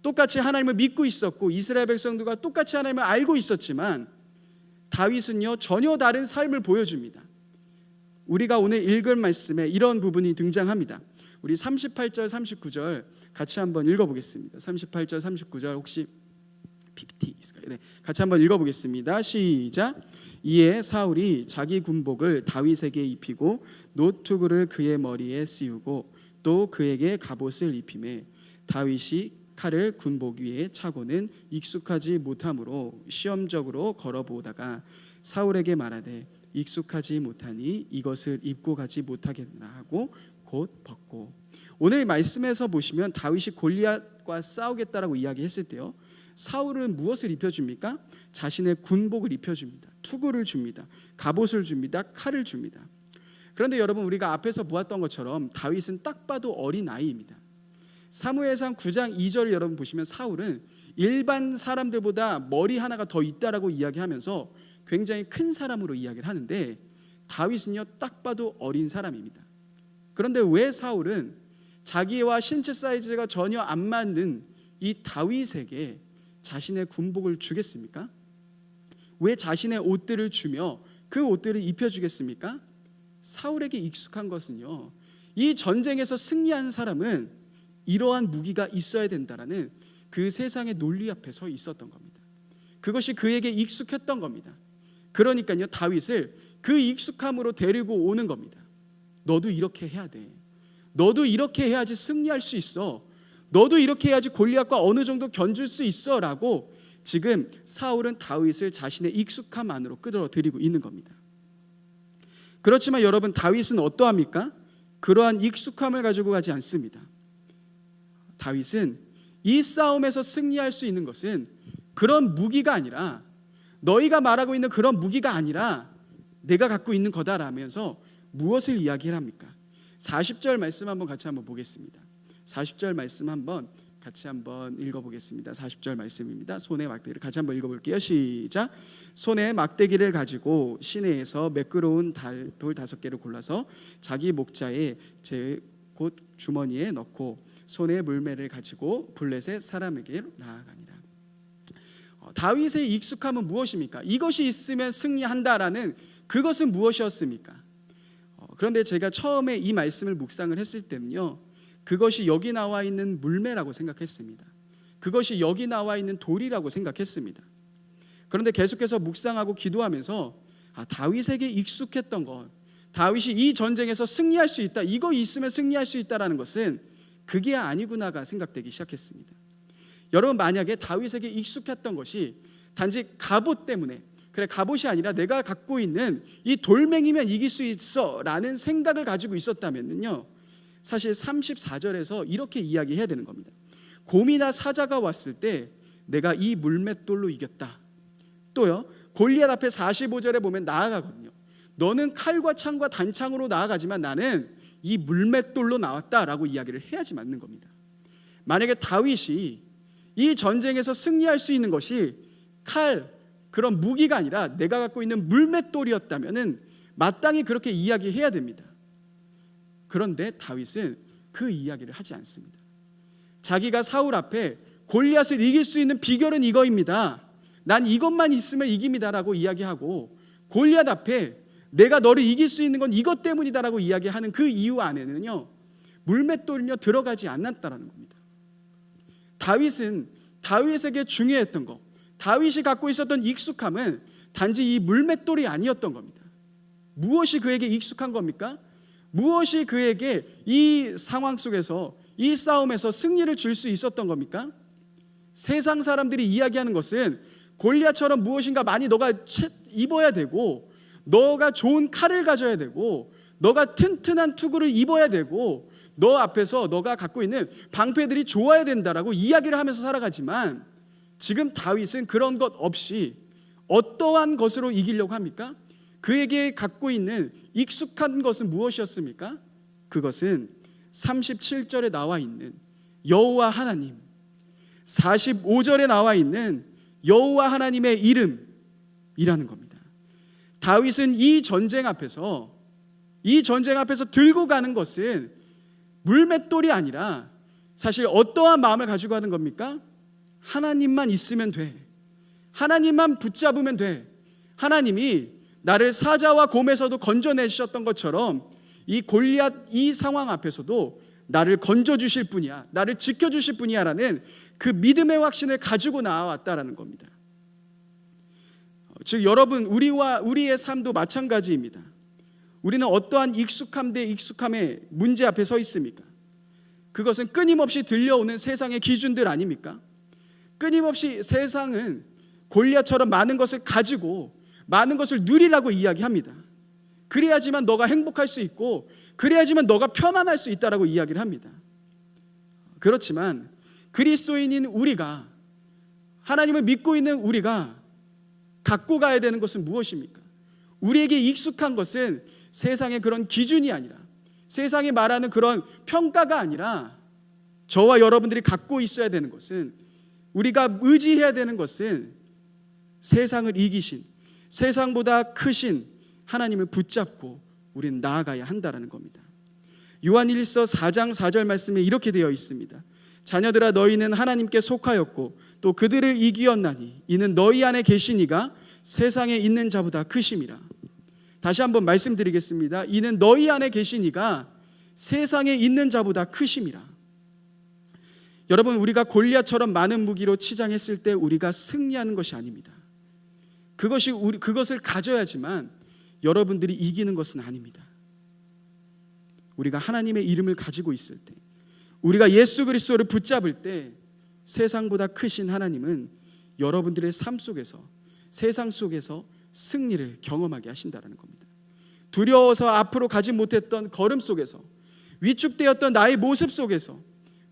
똑같이 하나님을 믿고 있었고 이스라엘 백성들과 똑같이 하나님을 알고 있었지만 다윗은요, 전혀 다른 삶을 보여줍니다. 우리가 오늘 읽을 말씀에 이런 부분이 등장합니다. 우리 38절 39절 같이 한번 읽어보겠습니다. 38절 39절 혹시 PPT 있을까요? 네, 같이 한번 읽어보겠습니다. 시작. 이에 사울이 자기 군복을 다윗에게 입히고 노투구를 그의 머리에 씌우고 또 그에게 갑옷을 입히매 다윗이 칼을 군복 위에 차고는 익숙하지 못하므로 시험적으로 걸어보다가 사울에게 말하되 익숙하지 못하니 이것을 입고 가지 못하겠나 하고 곧 벗고. 오늘 말씀에서 보시면 다윗이 골리앗과 싸우겠다라고 이야기했을 때요, 사울은 무엇을 입혀줍니까? 자신의 군복을 입혀줍니다. 투구를 줍니다. 갑옷을 줍니다. 칼을 줍니다. 그런데 여러분, 우리가 앞에서 보았던 것처럼 다윗은 딱 봐도 어린 아이입니다. 사무엘상 9장 2절을 여러분 보시면 사울은 일반 사람들보다 머리 하나가 더 있다라고 이야기하면서 굉장히 큰 사람으로 이야기를 하는데, 다윗은요 딱 봐도 어린 사람입니다. 그런데 왜 사울은 자기와 신체 사이즈가 전혀 안 맞는 이 다윗에게 자신의 군복을 주겠습니까? 왜 자신의 옷들을 주며 그 옷들을 입혀주겠습니까? 사울에게 익숙한 것은요, 이 전쟁에서 승리한 사람은 이러한 무기가 있어야 된다라는 그 세상의 논리 앞에 서 있었던 겁니다. 그것이 그에게 익숙했던 겁니다. 그러니까요 다윗을 그 익숙함으로 데리고 오는 겁니다. 너도 이렇게 해야 돼. 너도 이렇게 해야지 승리할 수 있어. 너도 이렇게 해야지 골리앗과 어느 정도 견줄 수 있어 라고 지금 사울은 다윗을 자신의 익숙함 안으로 끌어들이고 있는 겁니다. 그렇지만 여러분, 다윗은 어떠합니까? 그러한 익숙함을 가지고 가지 않습니다. 다윗은 이 싸움에서 승리할 수 있는 것은 그런 무기가 아니라, 너희가 말하고 있는 그런 무기가 아니라 내가 갖고 있는 거다라면서 무엇을 이야기를 합니까? 40절 말씀 한번 같이 한번 보겠습니다. 40절 말씀 한번 같이 한번 읽어보겠습니다. 40절 말씀입니다. 손에 막대기를 같이 한번 읽어볼게요. 시작. 손에 막대기를 가지고 시내에서 매끄러운 돌 5개를 골라서 자기 목자에 곧 주머니에 넣고 손에 물매를 가지고 블레셋 사람에게 나아가니라. 다윗의 익숙함은 무엇입니까? 이것이 있으면 승리한다라는 그것은 무엇이었습니까? 그런데 제가 처음에 이 말씀을 묵상을 했을 때는요, 그것이 여기 나와 있는 물매라고 생각했습니다. 그것이 여기 나와 있는 돌이라고 생각했습니다. 그런데 계속해서 묵상하고 기도하면서 다윗에게 익숙했던 것, 다윗이 이 전쟁에서 승리할 수 있다, 이거 있으면 승리할 수 있다라는 것은 그게 아니구나가 생각되기 시작했습니다. 여러분, 만약에 다윗에게 익숙했던 것이 단지 갑옷 때문에, 그래 갑옷이 아니라 내가 갖고 있는 이 돌멩이면 이길 수 있어 라는 생각을 가지고 있었다면요, 사실 34절에서 이렇게 이야기해야 되는 겁니다. 곰이나 사자가 왔을 때 내가 이 물맷돌로 이겼다. 또요, 골리앗 앞에 45절에 보면 나아가거든요. 너는 칼과 창과 단창으로 나아가지만 나는 이 물맷돌로 나왔다라고 이야기를 해야지 맞는 겁니다. 만약에 다윗이 이 전쟁에서 승리할 수 있는 것이 칼, 그런 무기가 아니라 내가 갖고 있는 물맷돌이었다면은 마땅히 그렇게 이야기해야 됩니다. 그런데 다윗은 그 이야기를 하지 않습니다. 자기가 사울 앞에 골리앗을 이길 수 있는 비결은 이거입니다. 난 이것만 있으면 이깁니다라고 이야기하고, 골리앗 앞에 내가 너를 이길 수 있는 건 이것 때문이다라고 이야기하는 그 이유 안에는요, 물맷돌은요 들어가지 않았다라는 겁니다. 다윗은 다윗에게 중요했던 것, 다윗이 갖고 있었던 익숙함은 단지 이 물맷돌이 아니었던 겁니다. 무엇이 그에게 익숙한 겁니까? 무엇이 그에게 이 상황 속에서, 이 싸움에서 승리를 줄 수 있었던 겁니까? 세상 사람들이 이야기하는 것은 골리앗처럼 무엇인가 많이 너가 입어야 되고, 너가 좋은 칼을 가져야 되고, 너가 튼튼한 투구를 입어야 되고, 너 앞에서 너가 갖고 있는 방패들이 좋아야 된다라고 이야기를 하면서 살아가지만, 지금 다윗은 그런 것 없이 어떠한 것으로 이기려고 합니까? 그에게 갖고 있는 익숙한 것은 무엇이었습니까? 그것은 37절에 나와 있는 여호와 하나님, 45절에 나와 있는 여호와 하나님의 이름이라는 겁니다. 다윗은 이 전쟁 앞에서 들고 가는 것은 물맷돌이 아니라 사실 어떠한 마음을 가지고 하는 겁니까? 하나님만 있으면 돼. 하나님만 붙잡으면 돼. 하나님이 나를 사자와 곰에서도 건져내셨던 것처럼 이 골리앗 이 상황 앞에서도 나를 건져주실 분이야, 나를 지켜주실 분이야 라는 그 믿음의 확신을 가지고 나왔다라는 겁니다. 즉 여러분, 우리의 삶도 마찬가지입니다. 우리는 어떠한 익숙함 대 익숙함의 문제 앞에 서 있습니까? 그것은 끊임없이 들려오는 세상의 기준들 아닙니까? 끊임없이 세상은 골리앗처럼 많은 것을 가지고 많은 것을 누리라고 이야기합니다. 그래야지만 너가 행복할 수 있고, 그래야지만 너가 편안할 수 있다라고 이야기를 합니다. 그렇지만 그리스도인인 우리가, 하나님을 믿고 있는 우리가 갖고 가야 되는 것은 무엇입니까? 우리에게 익숙한 것은 세상의 그런 기준이 아니라, 세상이 말하는 그런 평가가 아니라, 저와 여러분들이 갖고 있어야 되는 것은, 우리가 의지해야 되는 것은 세상을 이기신, 세상보다 크신 하나님을 붙잡고 우리는 나아가야 한다는 겁니다. 요한일서 4장 4절 말씀에 이렇게 되어 있습니다. 자녀들아, 너희는 하나님께 속하였고 또 그들을 이기었나니 이는 너희 안에 계신 이가 세상에 있는 자보다 크심이라. 다시 한번 말씀드리겠습니다. 이는 너희 안에 계신 이가 세상에 있는 자보다 크심이라. 여러분, 우리가 골리앗처럼 많은 무기로 치장했을 때 우리가 승리하는 것이 아닙니다. 그것을 가져야지만 여러분들이 이기는 것은 아닙니다. 우리가 하나님의 이름을 가지고 있을 때, 우리가 예수 그리스도를 붙잡을 때 세상보다 크신 하나님은 여러분들의 삶 속에서, 세상 속에서 승리를 경험하게 하신다는 겁니다. 두려워서 앞으로 가지 못했던 걸음 속에서, 위축되었던 나의 모습 속에서,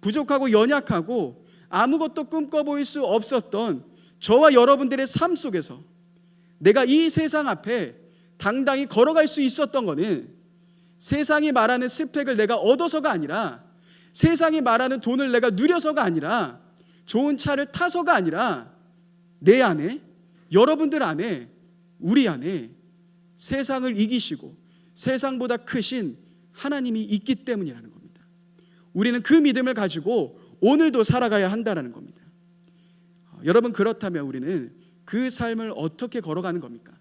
부족하고 연약하고 아무것도 꿈꿔 보일 수 없었던 저와 여러분들의 삶 속에서 내가 이 세상 앞에 당당히 걸어갈 수 있었던 것은 세상이 말하는 스펙을 내가 얻어서가 아니라, 세상이 말하는 돈을 내가 누려서가 아니라, 좋은 차를 타서가 아니라, 내 안에, 여러분들 안에, 우리 안에 세상을 이기시고 세상보다 크신 하나님이 있기 때문이라는 겁니다. 우리는 그 믿음을 가지고 오늘도 살아가야 한다는 겁니다. 여러분, 그렇다면 우리는 그 삶을 어떻게 걸어가는 겁니까?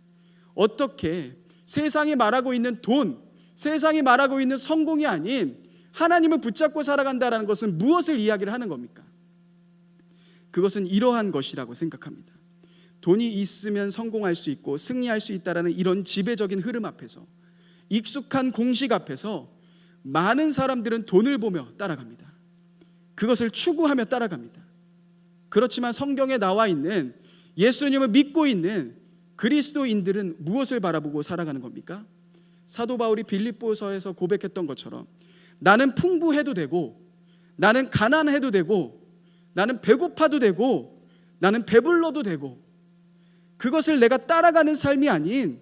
어떻게 세상이 말하고 있는 돈, 세상이 말하고 있는 성공이 아닌 하나님을 붙잡고 살아간다는 것은 무엇을 이야기를 하는 겁니까? 그것은 이러한 것이라고 생각합니다. 돈이 있으면 성공할 수 있고 승리할 수 있다는 이런 지배적인 흐름 앞에서, 익숙한 공식 앞에서 많은 사람들은 돈을 보며 따라갑니다. 그것을 추구하며 따라갑니다. 그렇지만 성경에 나와 있는, 예수님을 믿고 있는 그리스도인들은 무엇을 바라보고 살아가는 겁니까? 사도 바울이 빌립보서에서 고백했던 것처럼, 나는 풍부해도 되고, 나는 가난해도 되고, 나는 배고파도 되고, 나는 배불러도 되고, 그것을 내가 따라가는 삶이 아닌,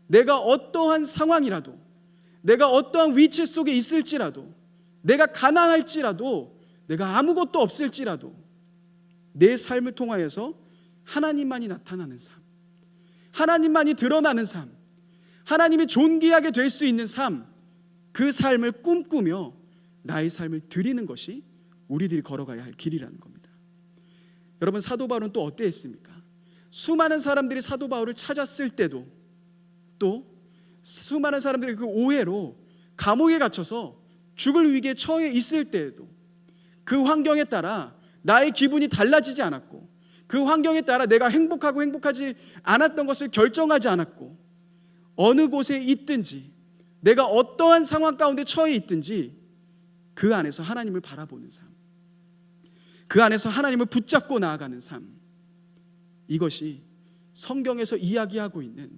내가 어떠한 상황이라도, 내가 어떠한 위치 속에 있을지라도, 내가 가난할지라도, 내가 아무것도 없을지라도 내 삶을 통하여서 하나님만이 나타나는 삶, 하나님만이 드러나는 삶, 하나님이 존귀하게 될 수 있는 삶, 그 삶을 꿈꾸며 나의 삶을 드리는 것이 우리들이 걸어가야 할 길이라는 겁니다. 여러분, 사도 바울은 또 어땠습니까? 수많은 사람들이 사도 바울을 찾았을 때도, 또 수많은 사람들이 그 오해로 감옥에 갇혀서 죽을 위기에 처해 있을 때에도 그 환경에 따라 나의 기분이 달라지지 않았고, 그 환경에 따라 내가 행복하고 행복하지 않았던 것을 결정하지 않았고, 어느 곳에 있든지, 내가 어떠한 상황 가운데 처해 있든지 그 안에서 하나님을 바라보는 삶, 그 안에서 하나님을 붙잡고 나아가는 삶, 이것이 성경에서 이야기하고 있는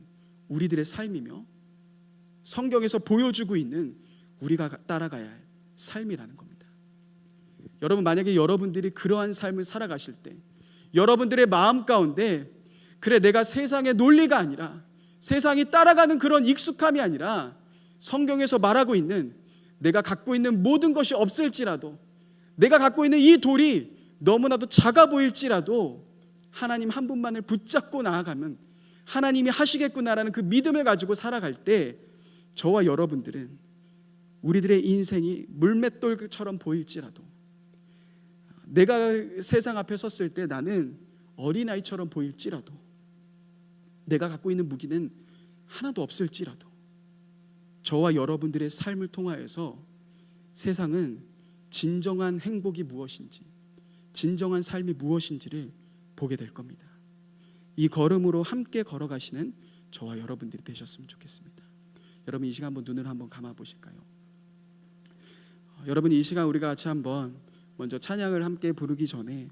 우리들의 삶이며 성경에서 보여주고 있는 우리가 따라가야 할 삶이라는 겁니다. 여러분, 만약에 여러분들이 그러한 삶을 살아가실 때, 여러분들의 마음 가운데, 그래, 내가 세상의 논리가 아니라, 세상이 따라가는 그런 익숙함이 아니라, 성경에서 말하고 있는 내가 갖고 있는 모든 것이 없을지라도, 내가 갖고 있는 이 돌이 너무나도 작아 보일지라도 하나님 한 분만을 붙잡고 나아가면 하나님이 하시겠구나라는 그 믿음을 가지고 살아갈 때, 저와 여러분들은 우리들의 인생이 물맷돌처럼 보일지라도, 내가 세상 앞에 섰을 때 나는 어린아이처럼 보일지라도, 내가 갖고 있는 무기는 하나도 없을지라도, 저와 여러분들의 삶을 통하여서 세상은 진정한 행복이 무엇인지, 진정한 삶이 무엇인지를 보게 될 겁니다. 이 걸음으로 함께 걸어가시는 저와 여러분들이 되셨으면 좋겠습니다. 여러분, 이 시간 한번 눈을 한번 감아 보실까요? 여러분, 이 시간 우리가 같이 한번 먼저 찬양을 함께 부르기 전에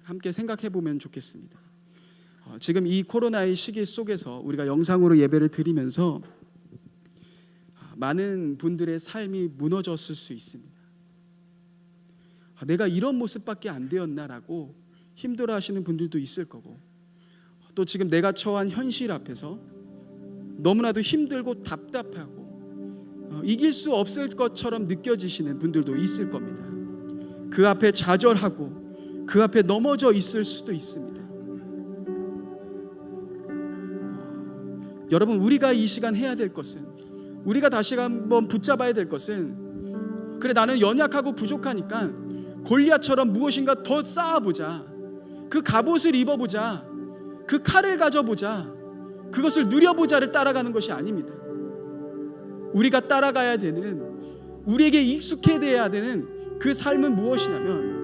함께 생각해 보면 좋겠습니다. 지금 이 코로나의 시기 속에서 우리가 영상으로 예배를 드리면서 많은 분들의 삶이 무너졌을 수 있습니다. 내가 이런 모습밖에 안 되었나라고 힘들어하시는 분들도 있을 거고, 또 지금 내가 처한 현실 앞에서 너무나도 힘들고 답답하고 이길 수 없을 것처럼 느껴지시는 분들도 있을 겁니다. 그 앞에 좌절하고 그 앞에 넘어져 있을 수도 있습니다. 여러분, 우리가 이 시간 해야 될 것은, 우리가 다시 한번 붙잡아야 될 것은, 그래 나는 연약하고 부족하니까 골리앗처럼 무엇인가 더 쌓아보자, 그 갑옷을 입어보자, 그 칼을 가져보자, 그것을 누려보자를 따라가는 것이 아닙니다. 우리가 따라가야 되는, 우리에게 익숙해져야 되는 그 삶은 무엇이냐면,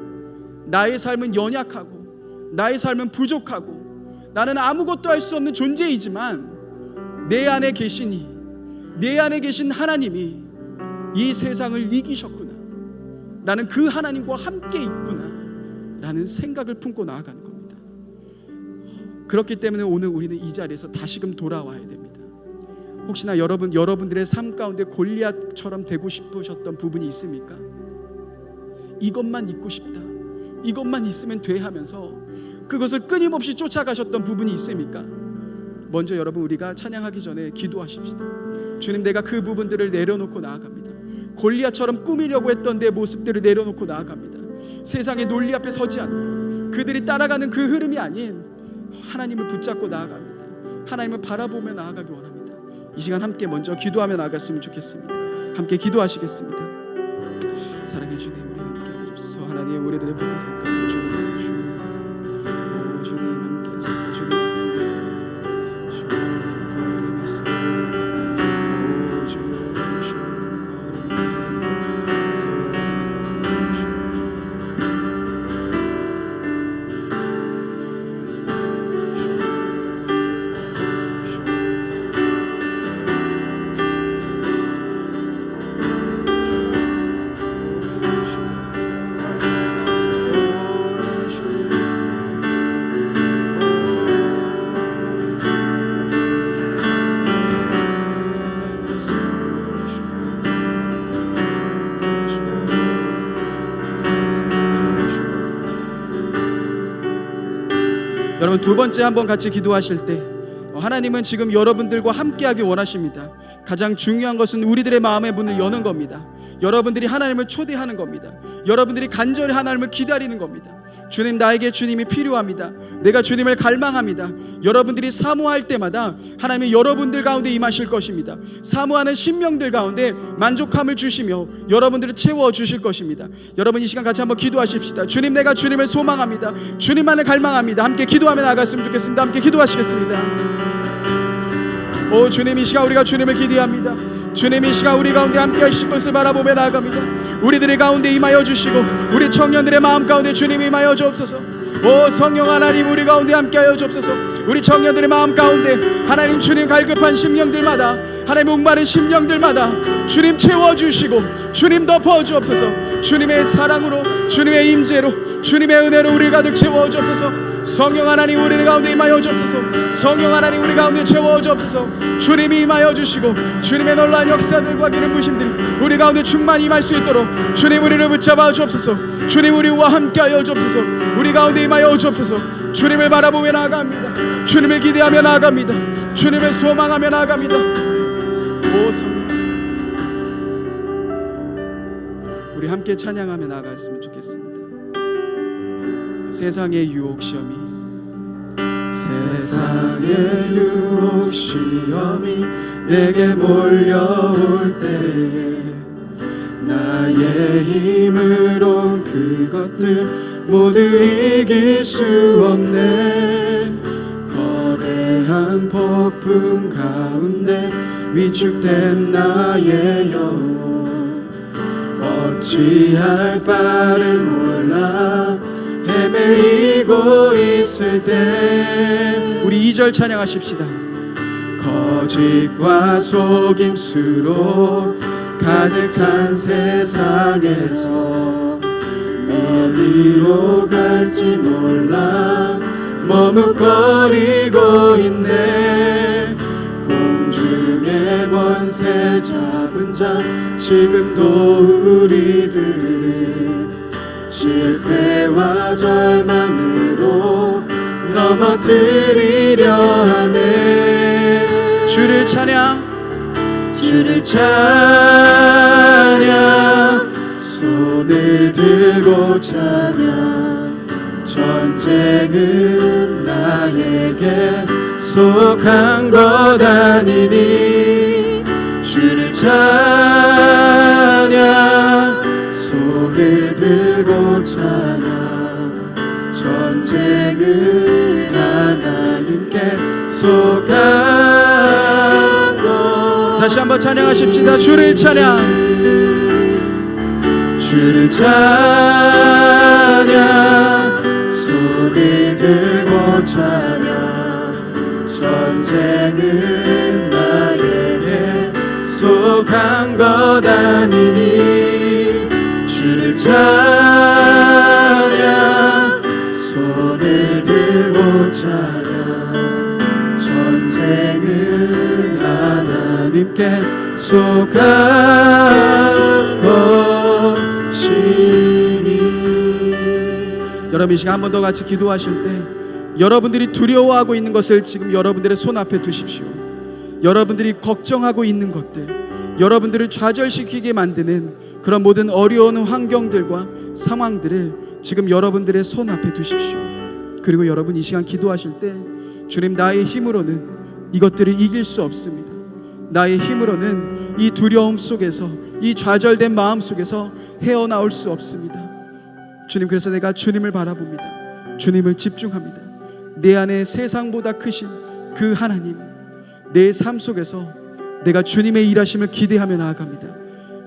나의 삶은 연약하고 나의 삶은 부족하고 나는 아무것도 할 수 없는 존재이지만 내 안에 계시니, 내 안에 계신 하나님이 이 세상을 이기셨구나, 나는 그 하나님과 함께 있구나 라는 생각을 품고 나아가는 겁니다. 그렇기 때문에 오늘 우리는 이 자리에서 다시금 돌아와야 됩니다. 혹시나 여러분들의 삶 가운데 골리앗처럼 되고 싶으셨던 부분이 있습니까? 이것만 있고 싶다, 이것만 있으면 돼 하면서 그것을 끊임없이 쫓아가셨던 부분이 있습니까? 먼저 여러분, 우리가 찬양하기 전에 기도하십시다. 주님, 내가 그 부분들을 내려놓고 나아갑니다. 골리앗처럼 꾸미려고 했던 내 모습들을 내려놓고 나아갑니다. 세상의 논리 앞에 서지 않고 그들이 따라가는 그 흐름이 아닌 하나님을 붙잡고 나아갑니다. 하나님을 바라보며 나아가기 원합니다. 이 시간 함께 먼저 기도하며 나아갔으면 좋겠습니다. 함께 기도하시겠습니다. 사랑해 주님, 우리 함께 하옵소서. 하나님, 우리들의 모든 삶 가운데 주님 오 주님 함께 하소서. 주님 여러분, 두 번째 한번 같이 기도하실 때 하나님은 지금 여러분들과 함께하기 원하십니다. 가장 중요한 것은 우리들의 마음의 문을 여는 겁니다. 여러분들이 하나님을 초대하는 겁니다. 여러분들이 간절히 하나님을 기다리는 겁니다. 주님, 나에게 주님이 필요합니다. 내가 주님을 갈망합니다. 여러분들이 사모할 때마다 하나님이 여러분들 가운데 임하실 것입니다. 사모하는 심령들 가운데 만족함을 주시며 여러분들을 채워주실 것입니다. 여러분, 이 시간 같이 한번 기도하십시다. 주님, 내가 주님을 소망합니다. 주님만을 갈망합니다. 함께 기도하며 나아갔으면 좋겠습니다. 함께 기도하시겠습니다. 오 주님, 이 시간 우리가 주님을 기대합니다. 주님, 이 시간 우리 가운데 함께 하실 것을 바라보며 나아갑니다. 우리들의 가운데 임하여 주시고 우리 청년들의 마음 가운데 주님이 임하여 주옵소서. 오 성령 하나님, 우리 가운데 함께 하여 주옵소서. 우리 청년들의 마음 가운데 하나님, 주님 갈급한 심령들마다, 하나님 목마른 심령들마다 주님 채워주시고 주님 덮어주옵소서. 주님의 사랑으로, 주님의 임재로, 주님의 은혜로 우리를 가득 채워주옵소서. 성령 하나님, 우리 가운데 임하여 주옵소서. 성령 하나님, 우리 가운데 채워주옵소서. 주님이 임하여 주시고 주님의 놀라운 역사들과 기름 부심들이 우리 가운데 충만히 임할 수 있도록 주님 우리를 붙잡아 주옵소서. 주님 우리와 함께하여 주옵소서. 우리 가운데 임하여 주옵소서. 주님을 바라보며 나아갑니다. 주님을 기대하며 나아갑니다. 주님을 소망하며 나아갑니다. 오 성령, 우리 함께 찬양하며 나아갔으면 좋겠습니다. 세상의 유혹 시험이, 세상의 유혹 시험이 내게 몰려올 때에 나의 힘으론 그것들 모두 이길 수 없네. 거대한 폭풍 가운데 위축된 나의 영혼, 어찌할 바를 몰라 헤매이고 있을 때 우리 2절 찬양하십시다. 거짓과 속임수로 가득한 세상에서 어디로 갈지 몰라 머뭇거리고 있네. 공중의 권세 잡은 자 지금도 우리들을 실패와 절망으로 넘어뜨리려 하네. 주를 찬양, 주를 찬양, 손을 들고 찬양. 전쟁은 나에게 속한 것 아니니. 주를 찬양, 손을 들고 찬양. 전쟁은 하나님께 속한 것. 다시 한번 찬양하십시다. 주를 찬양, 주를 찬양, 손을 들고 찬양. 전쟁은 나에게 속한 것 아니니. 주를 찬양, 손을 들고 찬양. 전쟁은 하나님께 속한 것이니. 여러분 이 시간 한 번 더 같이 기도하실 때 여러분들이 두려워하고 있는 것을 지금 여러분들의 손 앞에 두십시오. 여러분들이 걱정하고 있는 것들, 여러분들을 좌절시키게 만드는 그런 모든 어려운 환경들과 상황들을 지금 여러분들의 손 앞에 두십시오. 그리고 여러분 이 시간 기도하실 때 주님, 나의 힘으로는 이것들을 이길 수 없습니다. 나의 힘으로는 이 두려움 속에서, 이 좌절된 마음 속에서 헤어나올 수 없습니다. 주님, 그래서 내가 주님을 바라봅니다. 주님을 집중합니다. 내 안에 세상보다 크신 그 하나님, 내 삶 속에서 내가 주님의 일하심을 기대하며 나아갑니다.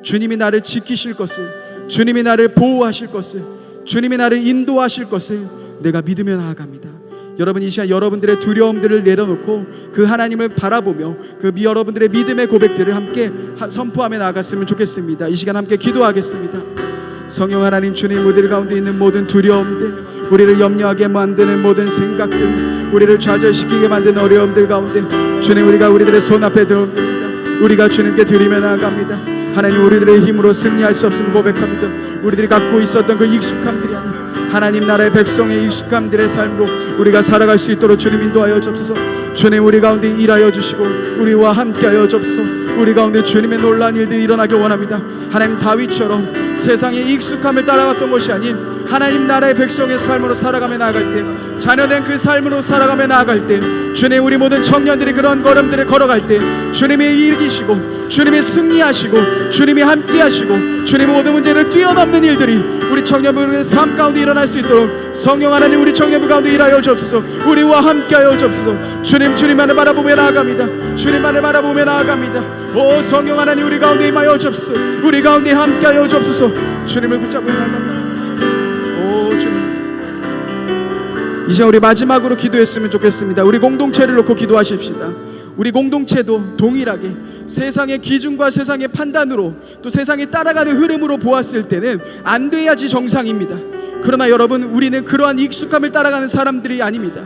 주님이 나를 지키실 것을, 주님이 나를 보호하실 것을, 주님이 나를 인도하실 것을 내가 믿으며 나아갑니다. 여러분 이 시간 여러분들의 두려움들을 내려놓고 그 하나님을 바라보며 그 여러분들의 믿음의 고백들을 함께 선포하며 나아갔으면 좋겠습니다. 이 시간 함께 기도하겠습니다. 성령 하나님, 주님, 우리 가운데 있는 모든 두려움들, 우리를 염려하게 만드는 모든 생각들, 우리를 좌절시키게 만드는 어려움들 가운데 주님, 우리가 우리들의 손 앞에 드립니다. 우리가 주님께 드리며 나아갑니다. 하나님, 우리들의 힘으로 승리할 수 없음을 고백합니다. 우리들이 갖고 있었던 그 익숙함들이 아닌 하나님 나라의 백성의 익숙함들의 삶으로 우리가 살아갈 수 있도록 주님 인도하여 주옵소서. 주님, 우리 가운데 일하여 주시고 우리와 함께하여 주옵소서. 우리 가운데 주님의 놀라운 일들이 일어나기 원합니다. 하나님, 다윗처럼 세상의 익숙함을 따라갔던 것이 아닌 하나님 나라의 백성의 삶으로 살아가며 나아갈 때, 자녀된 그 삶으로 살아가며 나아갈 때, 주님, 우리 모든 청년들이 그런 걸음들을 걸어갈 때 주님이 이기시고 주님이 승리하시고 주님이 함께하시고 주님의 모든 문제를 뛰어넘는 일들이 우리 청년부의 삶 가운데 일어날 수 있도록 성령 하나님, 우리 청년부 가운데 일하여 주옵소서. 우리와 함께하여 주옵소서. 주님만을 바라보며 나아갑니다. 주님만을 바라보며 나아갑니다. 오 성령 하나님, 우리 가운데 임하여 주옵소서. 우리 가운데 함께하여 주옵소서. 주님을 붙잡고 나아갑니다. 오 주님, 이제 우리 마지막으로 기도했으면 좋겠습니다. 우리 공동체를 놓고 기도하십시다. 우리 공동체도 동일하게 세상의 기준과 세상의 판단으로 또 세상이 따라가는 흐름으로 보았을 때는 안 돼야지 정상입니다. 그러나 여러분, 우리는 그러한 익숙함을 따라가는 사람들이 아닙니다.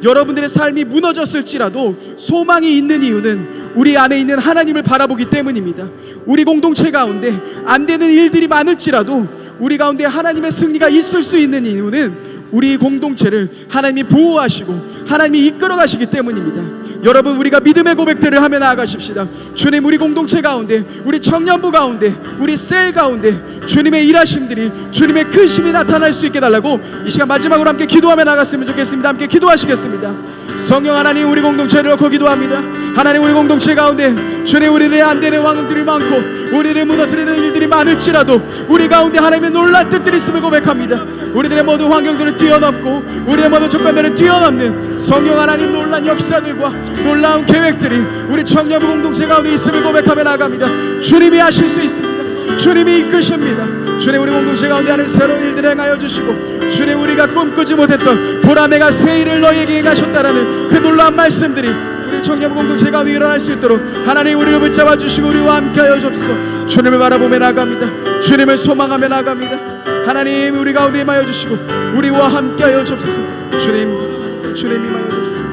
여러분들의 삶이 무너졌을지라도 소망이 있는 이유는 우리 안에 있는 하나님을 바라보기 때문입니다. 우리 공동체 가운데 안 되는 일들이 많을지라도 우리 가운데 하나님의 승리가 있을 수 있는 이유는 우리 공동체를 하나님이 보호하시고 하나님이 이끌어 가시기 때문입니다. 여러분, 우리가 믿음의 고백들을 하며 나아가십시다. 주님, 우리 공동체 가운데, 우리 청년부 가운데, 우리 셀 가운데 주님의 일하심들이, 주님의 크심이 나타날 수 있게 달라고 이 시간 마지막으로 함께 기도하며 나갔으면 좋겠습니다. 함께 기도하시겠습니다. 성령 하나님, 우리 공동체를 놓고 기도합니다. 하나님, 우리 공동체 가운데 주님, 우리의 안 되는 왕들이 많고 우리를 무너뜨리는 일들이 많을지라도 우리 가운데 하나님의 놀랄 뜻들이 있음을 고백합니다. 우리들의 모든 환경들을 뛰어넘고 우리의 모든 조건들을 뛰어넘는 성령 하나님 놀란 역사들과 놀라운 계획들이 우리 청년부 공동체 가운데 있음을 고백하며 나아갑니다. 주님이 하실 수 있습니다. 주님이 이끄십니다. 주님, 우리 공동체 가운데 하는 새로운 일들을 행하여 주시고 주님, 우리가 꿈꾸지 못했던 보라 내가 새 일을 너희에게 행하셨다라는 그 놀라운 말씀들이 우리 청년부 공동체 가운데 일어날 수 있도록 하나님 우리를 붙잡아 주시고 우리와 함께하여 주옵소서. 주님을 바라보며 나아갑니다. 주님을 소망하며 나아갑니다. 하나님, 우리 가운데 임하여 주시고 우리와 함께하여 주옵소서. 주님, 주님 임하여 주옵소서.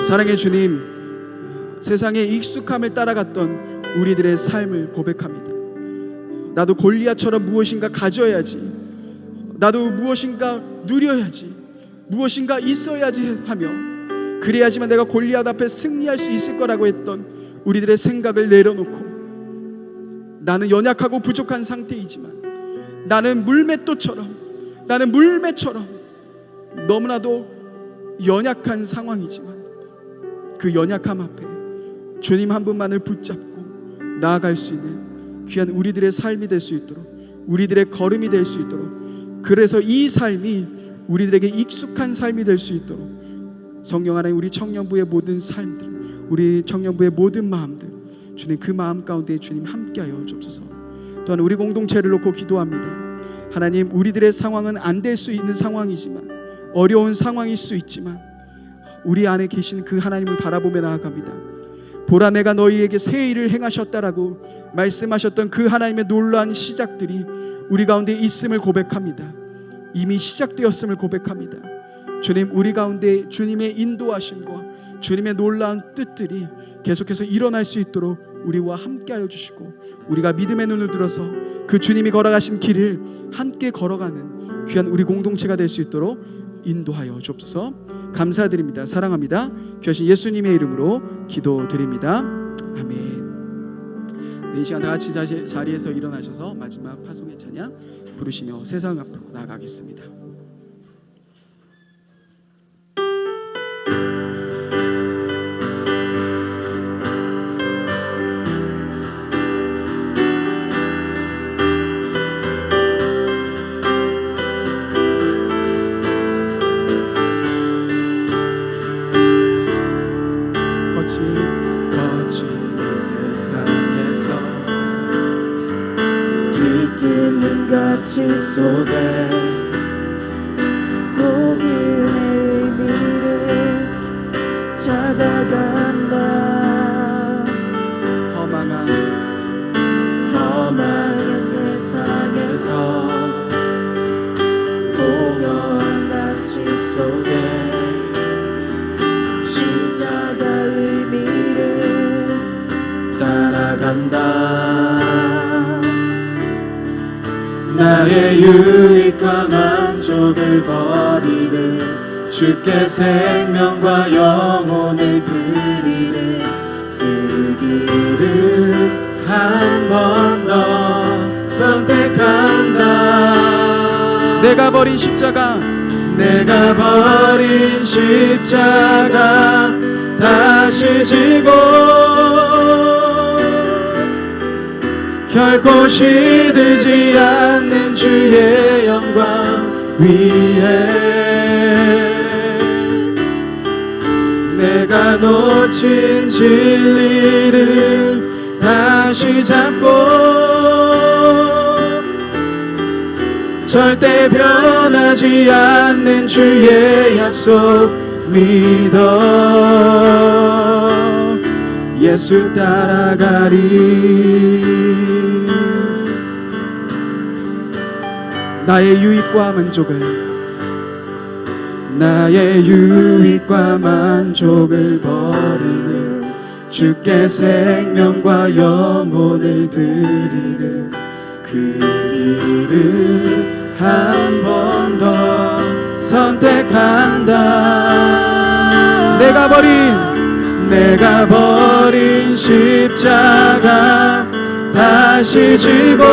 사랑의 주님, 세상의 익숙함을 따라갔던 우리들의 삶을 고백합니다. 나도 골리앗처럼 무엇인가 가져야지, 나도 무엇인가 누려야지, 무엇인가 있어야지 하며 그래야지만 내가 골리앗 앞에 승리할 수 있을 거라고 했던 우리들의 생각을 내려놓고, 나는 연약하고 부족한 상태이지만, 나는 물맷돌처럼, 나는 물매처럼 너무나도 연약한 상황이지만, 그 연약함 앞에 주님 한 분만을 붙잡고 나아갈 수 있는 귀한 우리들의 삶이 될 수 있도록, 우리들의 걸음이 될 수 있도록, 그래서 이 삶이 우리들에게 익숙한 삶이 될 수 있도록 성령 하나님, 우리 청년부의 모든 삶들, 우리 청년부의 모든 마음들, 주님 그 마음 가운데 주님 함께하여 주옵소서. 또한 우리 공동체를 놓고 기도합니다. 하나님, 우리들의 상황은 안 될 수 있는 상황이지만, 어려운 상황일 수 있지만, 우리 안에 계신 그 하나님을 바라보며 나아갑니다. 보라, 내가 너희에게 새 일을 행하셨다라고 말씀하셨던 그 하나님의 놀라운 시작들이 우리 가운데 있음을 고백합니다. 이미 시작되었음을 고백합니다. 주님, 우리 가운데 주님의 인도하심과 주님의 놀라운 뜻들이 계속해서 일어날 수 있도록 우리와 함께하여 주시고, 우리가 믿음의 눈을 들어서 그 주님이 걸어가신 길을 함께 걸어가는 귀한 우리 공동체가 될 수 있도록 인도하여 주옵소서. 감사드립니다. 사랑합니다. 귀하신 예수님의 이름으로 기도드립니다. 아멘. 네, 이 시간 다 같이 자리에서 일어나셔서 마지막 파송의 찬양 부르시며 세상 앞으로 나아가겠습니다. 거친 이 세상에서 뒤틀린 가치 속에 복음의 의미를 찾아간다. 험한 세상에서 공허한 가치 속에 나의 유익과 만족을 버리는 주께 생명과 영혼을 드리는 그 길을 한 번 더 선택한다. 내가 버린 십자가, 내가 버린 십자가 다시 지고 결코 시들지 않는 주의 영광 위에 내가 놓친 진리를 다시 잡고 절대 변하지 않는 주의 약속 믿어 예수 따라가리. 나의 유익과 만족을 버리는 주께 생명과 영혼을 드리는 그 길을 한 번 더 선택한다. 내가 버린 십자가 다시 지고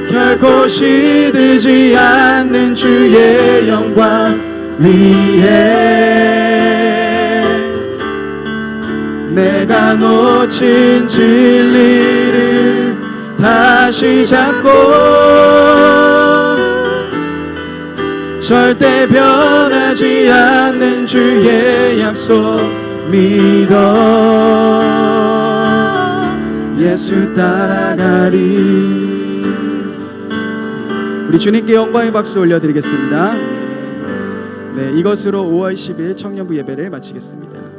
결코 시들지 않는 주의 영광 위에 내가 놓친 진리를 다시 잡고 절대 변하지 않는 주의 약속 믿어 예수 따라가리. 우리 주님께 영광의 박수 올려드리겠습니다. 네, 이것으로 5월 10일 청년부 예배를 마치겠습니다.